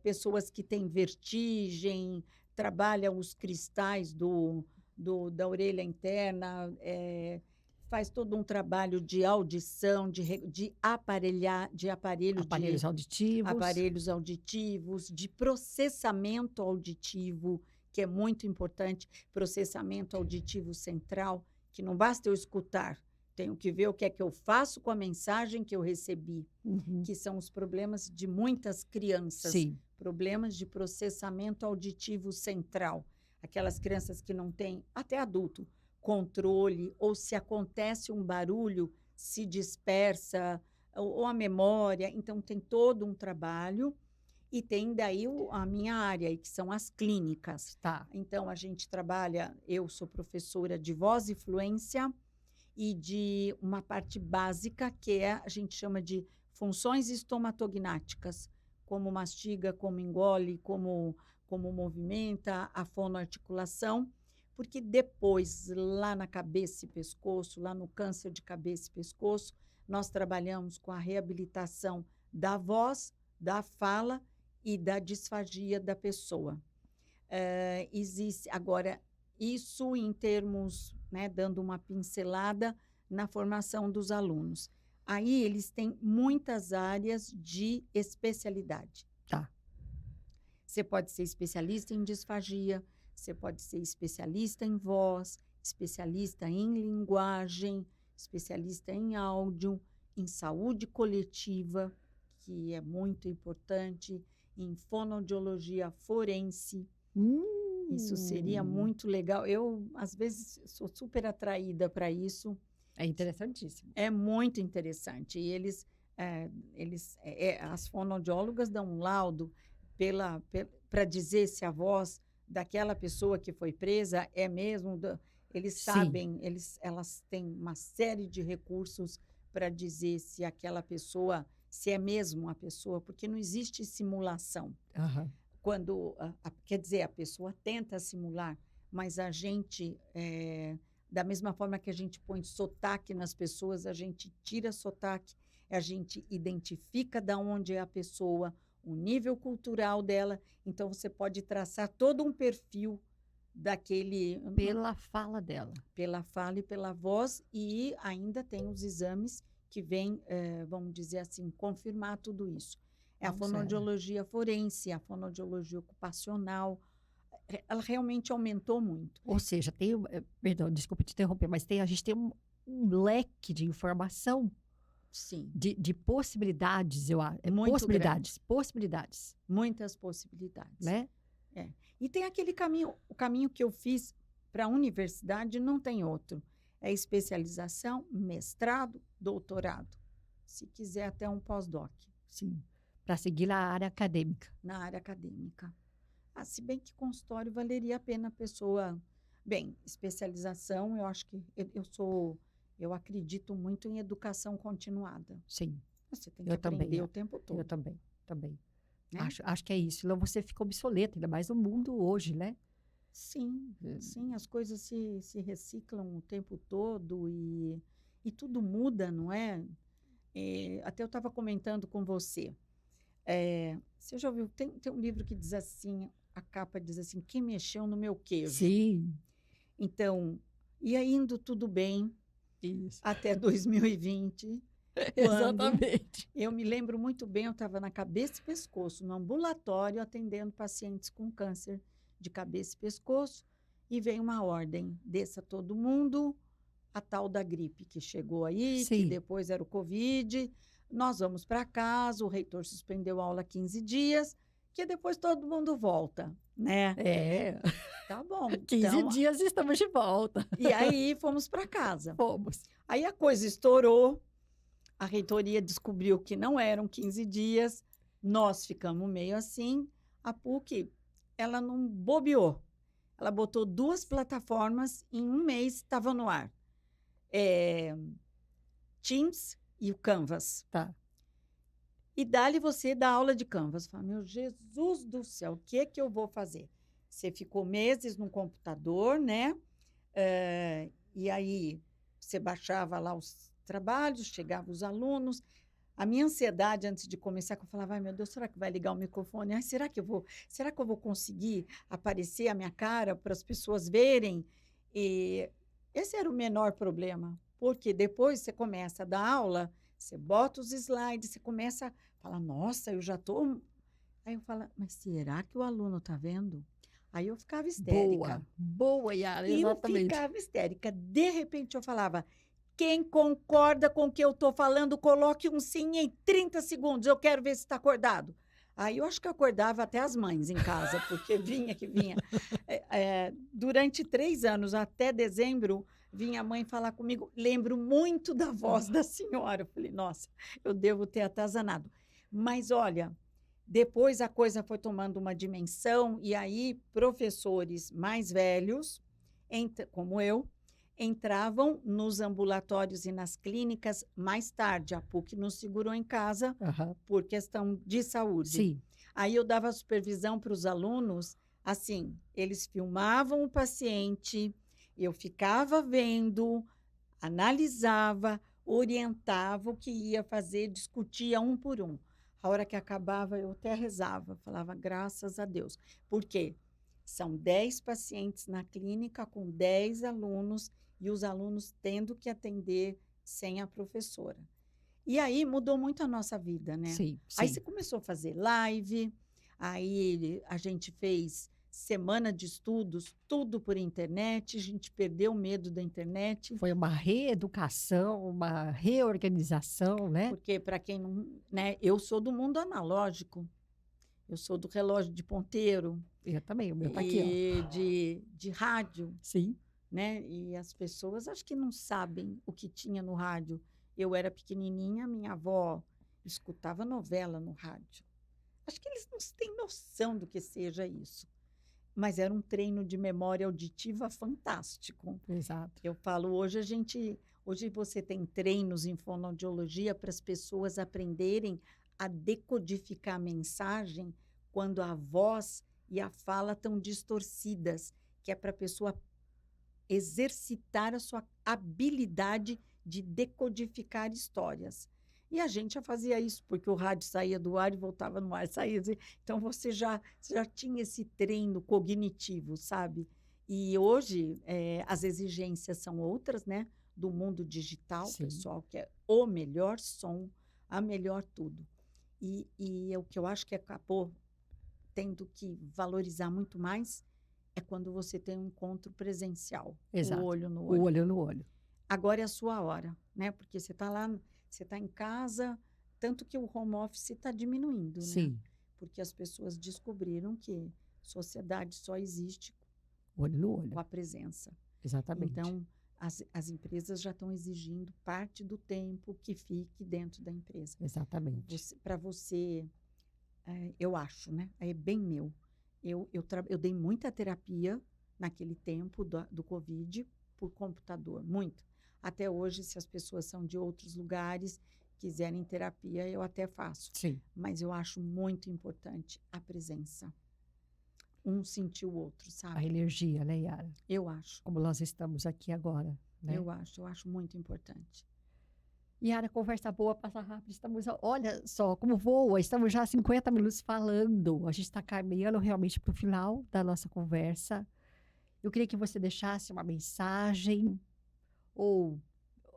Speaker 2: pessoas que têm vertigem, trabalham os cristais da orelha interna, faz todo um trabalho de audição, de aparelhos auditivos, de processamento auditivo, que é muito importante, processamento auditivo central, que não basta eu escutar, tenho que ver o que é que eu faço com a mensagem que eu recebi, que são os problemas de muitas crianças, problemas de processamento auditivo central, aquelas crianças que não têm, até adulto, controle, ou se acontece um barulho, se dispersa, ou a memória. Então, tem todo um trabalho. E tem daí a minha área, que são as clínicas. Então, a gente trabalha, eu sou professora de voz e fluência e de uma parte básica, que a gente chama de funções estomatognáticas, como mastiga, como engole, como movimenta, a fonoarticulação, porque depois, lá na cabeça e pescoço, lá no câncer de cabeça e pescoço, nós trabalhamos com a reabilitação da voz, da fala e da disfagia da pessoa. Existe, agora, isso em termos, dando uma pincelada na formação dos alunos. Aí eles têm muitas áreas de especialidade. Você pode ser especialista em disfagia, você pode ser especialista em voz, especialista em linguagem, especialista em áudio, em saúde coletiva, que é muito importante, em fonoaudiologia forense. Isso seria muito legal. Eu, às vezes, sou super atraída para isso.
Speaker 1: É interessantíssimo.
Speaker 2: É muito interessante. E as fonoaudiólogas dão um laudo para dizer se a voz daquela pessoa que foi presa é mesmo... Eles sabem, elas têm uma série de recursos para dizer se aquela pessoa, se é mesmo a pessoa, porque não existe simulação. Quando, quer dizer, a pessoa tenta simular, mas a gente, da mesma forma que a gente põe sotaque nas pessoas, a gente tira sotaque, a gente identifica de onde é a pessoa, o nível cultural dela, então você pode traçar todo um perfil daquele...
Speaker 1: Pela fala dela.
Speaker 2: Pela fala e pela voz, e ainda tem os exames que vêm, vamos dizer assim, confirmar tudo isso. A fonoaudiologia forense, a fonoaudiologia ocupacional, ela realmente aumentou muito.
Speaker 1: Ou seja, perdão, desculpa te interromper, mas a gente tem um leque de informação,
Speaker 2: Sim,
Speaker 1: de possibilidades, eu acho.
Speaker 2: muito grande.
Speaker 1: Possibilidades,
Speaker 2: Muitas possibilidades.
Speaker 1: né?
Speaker 2: É. E tem aquele caminho, o caminho que eu fiz para a universidade não tem outro. É especialização, mestrado, doutorado. Se quiser, até um pós-doc
Speaker 1: Sim. Para seguir na área acadêmica.
Speaker 2: na área acadêmica. Se bem que consultório valeria a pena a pessoa. Bem, especialização, eu acho que eu acredito muito em educação continuada.
Speaker 1: Sim.
Speaker 2: Você tem que
Speaker 1: Eu também.
Speaker 2: aprender o tempo todo.
Speaker 1: Eu também.
Speaker 2: Né?
Speaker 1: Acho que é isso. Senão você fica obsoleta, ainda mais no mundo hoje, né?
Speaker 2: Sim, sim, as coisas se reciclam o tempo todo e tudo muda, não é? Até eu estava comentando com você. Você já ouviu? Tem um livro que diz assim, a capa diz assim, quem mexeu no meu queijo?
Speaker 1: Sim.
Speaker 2: Então, ia indo tudo bem
Speaker 1: Isso.
Speaker 2: até 2020.
Speaker 1: Exatamente.
Speaker 2: Eu me lembro muito bem, eu estava na cabeça e pescoço, no ambulatório, atendendo pacientes com câncer de cabeça e pescoço, e veio uma ordem, desça todo mundo, a tal da gripe que chegou aí,
Speaker 1: Sim.
Speaker 2: que depois era o Covid, nós vamos para casa, o reitor suspendeu a aula 15 dias, que depois todo mundo volta, né? Tá bom.
Speaker 1: 15
Speaker 2: então,
Speaker 1: dias estamos de volta.
Speaker 2: E aí fomos para casa.
Speaker 1: Fomos.
Speaker 2: Aí a coisa estourou, a reitoria descobriu que não eram 15 dias, nós ficamos meio assim, a PUC, ela não bobeou. Ela botou 2 plataformas, em um mês estava no ar. Teams e o Canvas.
Speaker 1: Tá.
Speaker 2: E dali você dá aula de Canvas. Fala, meu Jesus do céu, o que eu vou fazer? Você ficou meses no computador, né? E aí você baixava lá os trabalhos, chegavam os alunos. A minha ansiedade antes de começar, que eu falava, ai meu Deus, será que vai ligar o microfone? Ai, será que eu vou conseguir aparecer a minha cara para as pessoas verem? E esse era o menor problema, porque depois você começa a dar aula, você bota os slides, você começa a falar, nossa, eu já estou... Aí eu falo, mas será que o aluno está vendo? Aí eu ficava histérica.
Speaker 1: Boa, Yara,
Speaker 2: E eu
Speaker 1: exatamente.
Speaker 2: ficava histérica. De repente eu falava, quem concorda com o que eu estou falando, coloque um sim em 30 segundos. Eu quero ver se está acordado. Aí eu acho que eu acordava até as mães em casa, porque vinha que vinha. Durante 3 anos, até dezembro, vinha a mãe falar comigo. Lembro muito da voz da senhora. Eu falei, nossa, eu devo ter atazanado. Mas, olha, depois a coisa foi tomando uma dimensão, e aí professores mais velhos, como eu, entravam nos ambulatórios e nas clínicas mais tarde. A PUC nos segurou em casa por questão de saúde.
Speaker 1: Sim.
Speaker 2: Aí eu dava supervisão para os alunos, assim, eles filmavam o paciente, eu ficava vendo, analisava, orientava o que ia fazer, discutia um por um. A hora que acabava, eu até rezava, falava graças a Deus. Por quê? São 10 pacientes na clínica com 10 alunos, e os alunos tendo que atender sem a professora. E aí mudou muito a nossa vida, né?
Speaker 1: Sim.
Speaker 2: Aí você começou a fazer live, aí a gente fez semana de estudos, tudo por internet, a gente perdeu o medo da internet.
Speaker 1: Foi uma reeducação, uma reorganização, né?
Speaker 2: Porque, para quem não... né, eu sou do mundo analógico, eu sou do relógio de ponteiro.
Speaker 1: Eu também, o meu está aqui, ó.
Speaker 2: De rádio.
Speaker 1: Sim.
Speaker 2: Né? E as pessoas acho que não sabem o que tinha no rádio. Eu era pequenininha, minha avó escutava novela no rádio. Acho que eles não têm noção do que seja isso. Mas era um treino de memória auditiva fantástico.
Speaker 1: Exato.
Speaker 2: Eu falo, hoje você tem treinos em fonoaudiologia para as pessoas aprenderem a decodificar a mensagem quando a voz e a fala estão distorcidas, que é para a pessoa exercitar a sua habilidade de decodificar histórias. E a gente já fazia isso, porque o rádio saía do ar e voltava no ar, saía. Então, você já tinha esse treino cognitivo, sabe? E hoje, as exigências são outras, né? Do mundo digital,
Speaker 1: Sim.
Speaker 2: pessoal, que é o melhor som, a melhor tudo. E o que eu acho que acabou tendo que valorizar muito mais é quando você tem um encontro presencial,
Speaker 1: Exato.
Speaker 2: o olho no
Speaker 1: O
Speaker 2: olho.
Speaker 1: olho no olho.
Speaker 2: Agora é a sua hora, né? Porque você está lá, você está em casa, tanto que o home office está diminuindo, né?
Speaker 1: Sim,
Speaker 2: Porque as pessoas descobriram que sociedade só existe
Speaker 1: olho no olho.
Speaker 2: com a presença.
Speaker 1: Exatamente.
Speaker 2: Então, as empresas já estão exigindo parte do tempo que fique dentro da empresa.
Speaker 1: Exatamente.
Speaker 2: Para você, eu acho, né? É bem meu. Eu dei muita terapia naquele tempo do Covid por computador, muito. Até hoje, se as pessoas são de outros lugares, quiserem terapia, eu até faço.
Speaker 1: Sim.
Speaker 2: Mas eu acho muito importante a presença. Um sentir o outro,
Speaker 1: A
Speaker 2: sabe?
Speaker 1: energia, né, Yara?
Speaker 2: Eu acho.
Speaker 1: Como nós estamos aqui agora, né?
Speaker 2: Eu acho muito importante.
Speaker 1: Yara, conversa boa, passa rápido. Olha só como voa, estamos já há 50 minutos falando. A gente está caminhando realmente para o final da nossa conversa. Eu queria que você deixasse uma mensagem ou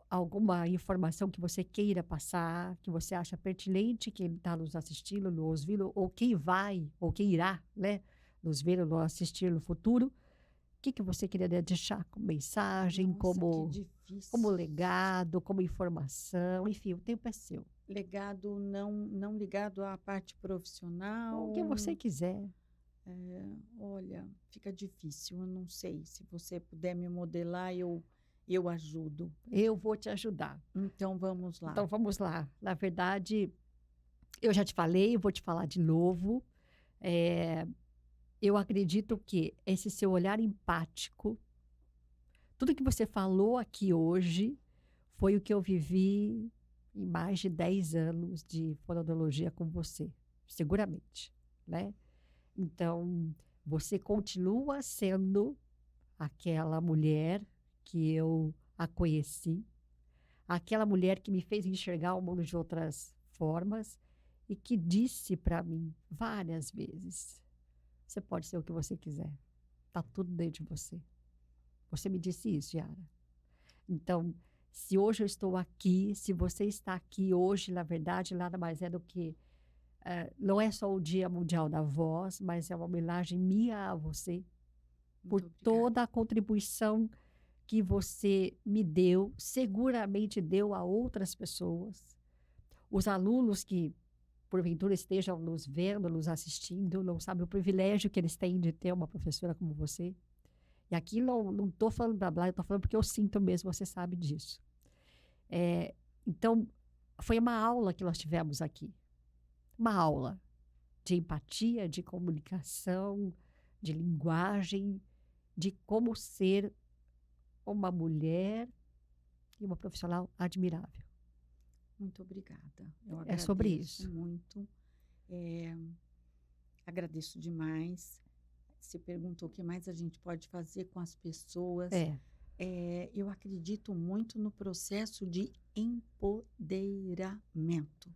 Speaker 1: alguma informação que você queira passar, que você acha pertinente, quem está nos assistindo, nos ouvindo, ou quem vai, ou quem irá, né, nos ver ou nos assistir no futuro. O que você queria deixar como mensagem,
Speaker 2: Nossa,
Speaker 1: como
Speaker 2: que difícil.
Speaker 1: como legado, como informação, enfim, o tempo é seu.
Speaker 2: Legado não ligado à parte profissional.
Speaker 1: O que você quiser.
Speaker 2: Olha, fica difícil, eu não sei. Se você puder me modelar, eu ajudo.
Speaker 1: Eu vou te ajudar.
Speaker 2: Então, vamos lá.
Speaker 1: Então, vamos lá. Na verdade, eu já te falei, eu vou te falar de novo. Eu acredito que esse seu olhar empático, tudo que você falou aqui hoje, foi o que eu vivi em mais de 10 anos de fonoaudiologia com você, seguramente, né? Então, você continua sendo aquela mulher que eu a conheci, aquela mulher que me fez enxergar o mundo de outras formas e que disse para mim várias vezes: você pode ser o que você quiser, tá tudo dentro de você. Você me disse isso, Yara. Então, se hoje eu estou aqui, se você está aqui hoje, na verdade, nada mais é do que não é só o Dia Mundial da Voz, mas é uma homenagem minha a você por
Speaker 2: Muito obrigada.
Speaker 1: toda a contribuição que você me deu, seguramente deu a outras pessoas. Os alunos que, porventura, estejam nos vendo, nos assistindo, não sabem o privilégio que eles têm de ter uma professora como você. E aqui não estou falando blá blá, eu estou falando porque eu sinto mesmo, você sabe disso. Então, foi uma aula que nós tivemos aqui. Uma aula de empatia, de comunicação, de linguagem, de como ser uma mulher e uma profissional admirável.
Speaker 2: Muito obrigada. Eu
Speaker 1: É sobre
Speaker 2: agradeço
Speaker 1: isso.
Speaker 2: muito. Agradeço demais. Você perguntou o que mais a gente pode fazer com as pessoas. Eu acredito muito no processo de empoderamento.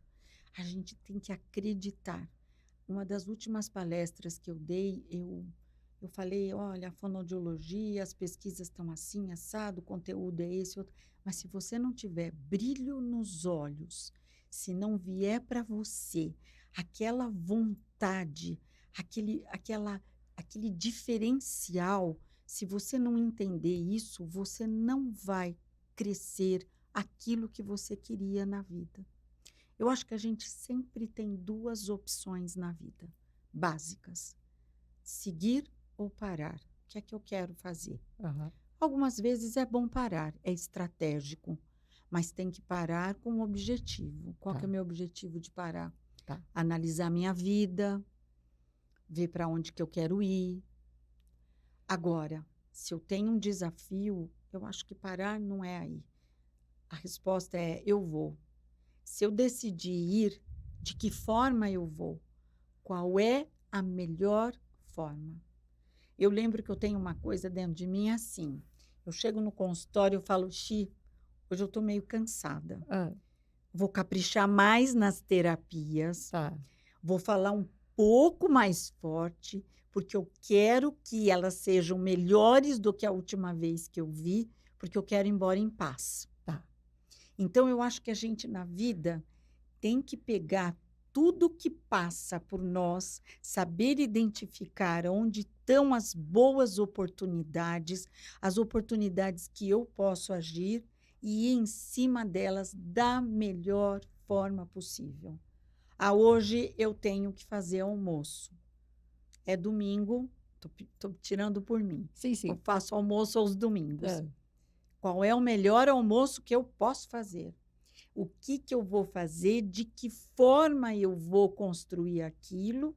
Speaker 2: A gente tem que acreditar. Uma das últimas palestras que eu dei, eu falei, olha, a fonoaudiologia, as pesquisas estão assim, assado, o conteúdo é esse, outro. Mas se você não tiver brilho nos olhos, se não vier para você aquela vontade, aquele diferencial, se você não entender isso, você não vai crescer aquilo que você queria na vida. Eu acho que a gente sempre tem duas opções na vida, básicas. Seguir ou parar. O que é que eu quero fazer? Algumas vezes é bom parar, é estratégico, mas tem que parar com um objetivo. Qual que é o meu objetivo de parar? Analisar minha vida, ver para onde que eu quero ir. Agora, se eu tenho um desafio, eu acho que parar não é aí. A resposta é eu vou. Se eu decidir ir, de que forma eu vou? Qual é a melhor forma? Eu lembro que eu tenho uma coisa dentro de mim assim. Eu chego no consultório e falo, Xi, hoje eu estou meio cansada. Vou caprichar mais nas terapias. Vou falar um pouco mais forte, porque eu quero que elas sejam melhores do que a última vez que eu vi, porque eu quero ir embora em paz. Então, eu acho que a gente, na vida, tem que pegar tudo que passa por nós, saber identificar onde estão as boas oportunidades, as oportunidades que eu posso agir e ir em cima delas da melhor forma possível. Hoje eu tenho que fazer almoço. É domingo, estou tirando por mim.
Speaker 1: Sim,
Speaker 2: Eu
Speaker 1: sim.
Speaker 2: faço almoço aos domingos.
Speaker 1: É.
Speaker 2: Qual é o melhor almoço que eu posso fazer? O que eu vou fazer? De que forma eu vou construir aquilo?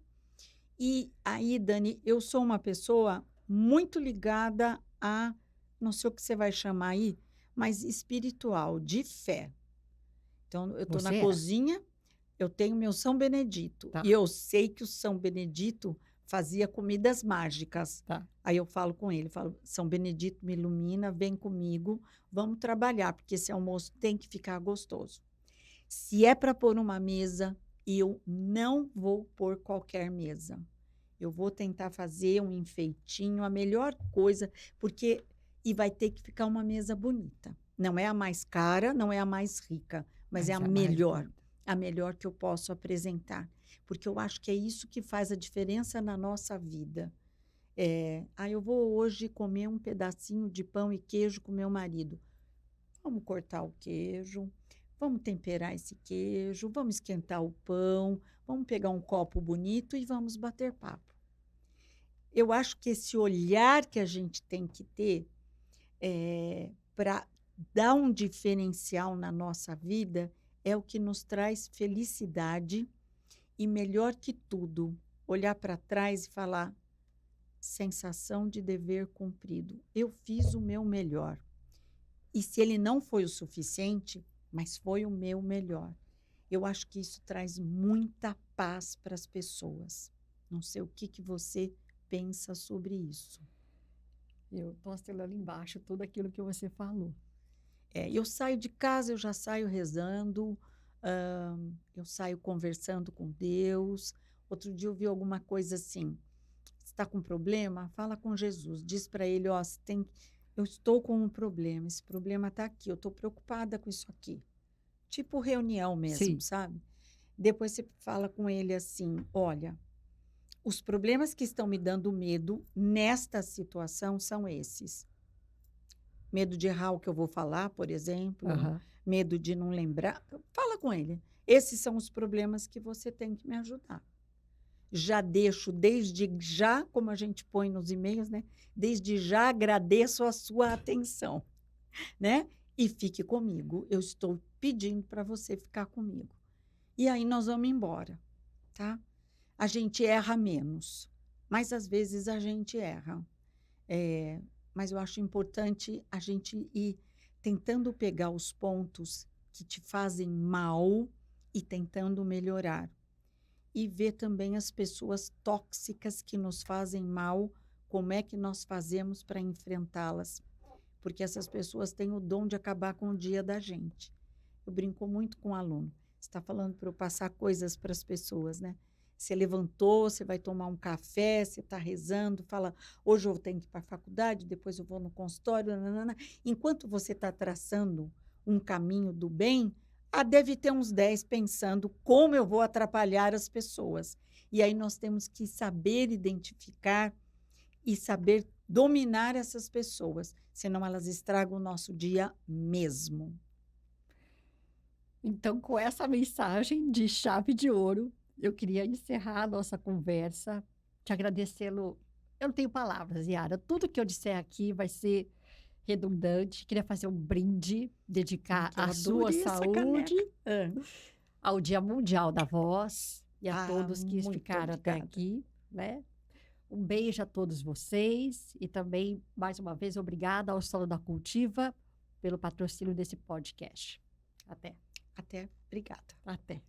Speaker 2: E aí, Dani, eu sou uma pessoa muito ligada a, não sei o que você vai chamar aí, mas espiritual, de fé. Então, eu estou na
Speaker 1: Você é?
Speaker 2: cozinha, eu tenho meu São Benedito.
Speaker 1: Tá,
Speaker 2: E eu sei que o São Benedito fazia comidas mágicas.
Speaker 1: tá.
Speaker 2: Aí eu falo com ele, falo, São Benedito me ilumina, vem comigo, vamos trabalhar, porque esse almoço tem que ficar gostoso. Se é para pôr uma mesa, eu não vou pôr qualquer mesa. Eu vou tentar fazer um enfeitinho, a melhor coisa, porque e vai ter que ficar uma mesa bonita. Não é a mais cara, não é a mais rica, mas é a
Speaker 1: Mas é mais
Speaker 2: melhor,
Speaker 1: bonita.
Speaker 2: a melhor que eu posso apresentar. Porque eu acho que é isso que faz a diferença na nossa vida. Eu vou hoje comer um pedacinho de pão e queijo com meu marido. Vamos cortar o queijo, vamos temperar esse queijo, vamos esquentar o pão, vamos pegar um copo bonito e vamos bater papo. Eu acho que esse olhar que a gente tem que ter para dar um diferencial na nossa vida é o que nos traz felicidade e, melhor que tudo, olhar para trás e falar sensação de dever cumprido. Eu fiz o meu melhor. E se ele não foi o suficiente, mas foi o meu melhor. Eu acho que isso traz muita paz para as pessoas. Não sei o que você pensa sobre isso.
Speaker 1: Eu estou assinando embaixo tudo aquilo que você falou.
Speaker 2: Eu saio de casa, eu já saio rezando, eu saio conversando com Deus. Outro dia eu vi alguma coisa assim, você está com problema? Fala com Jesus, diz para ele, eu estou com um problema, esse problema está aqui, eu estou preocupada com isso aqui. Tipo reunião mesmo,
Speaker 1: Sim.
Speaker 2: sabe? Depois você fala com ele assim, olha, os problemas que estão me dando medo nesta situação são esses. Medo de errar o que eu vou falar, por exemplo,
Speaker 1: Aham.
Speaker 2: medo de não lembrar. Fala com ele. Esses são os problemas que você tem que me ajudar. Já deixo desde já, como a gente põe nos e-mails, né? Desde já agradeço a sua atenção, né? E fique comigo. Eu estou pedindo para você ficar comigo. E aí nós vamos embora, tá? A gente erra menos, mas às vezes a gente erra. Mas eu acho importante a gente ir tentando pegar os pontos que te fazem mal e tentando melhorar. E ver também as pessoas tóxicas que nos fazem mal, como é que nós fazemos para enfrentá-las. Porque essas pessoas têm o dom de acabar com o dia da gente. Eu brinco muito com o aluno. Você está falando para eu passar coisas para as pessoas, né? Você levantou, você vai tomar um café, você está rezando, fala, hoje eu tenho que ir para a faculdade, depois eu vou no consultório, nanana. Enquanto você está traçando um caminho do bem, deve ter uns 10 pensando como eu vou atrapalhar as pessoas. E aí nós temos que saber identificar e saber dominar essas pessoas, senão elas estragam o nosso dia mesmo.
Speaker 1: Então, com essa mensagem de chave de ouro, eu queria encerrar a nossa conversa, te agradecê-lo. Eu não tenho palavras, Yara. Tudo que eu disser aqui vai ser redundante. Queria fazer um brinde, dedicar
Speaker 2: Eu
Speaker 1: à sua
Speaker 2: adorei essa
Speaker 1: saúde,
Speaker 2: caneca.
Speaker 1: ao Dia Mundial da Voz e a todos que
Speaker 2: Muito
Speaker 1: ficaram até
Speaker 2: obrigada.
Speaker 1: aqui, né? Um beijo a todos vocês e também, mais uma vez, obrigada ao Solo da Cultiva pelo patrocínio desse podcast. Até.
Speaker 2: Obrigada.
Speaker 1: Até.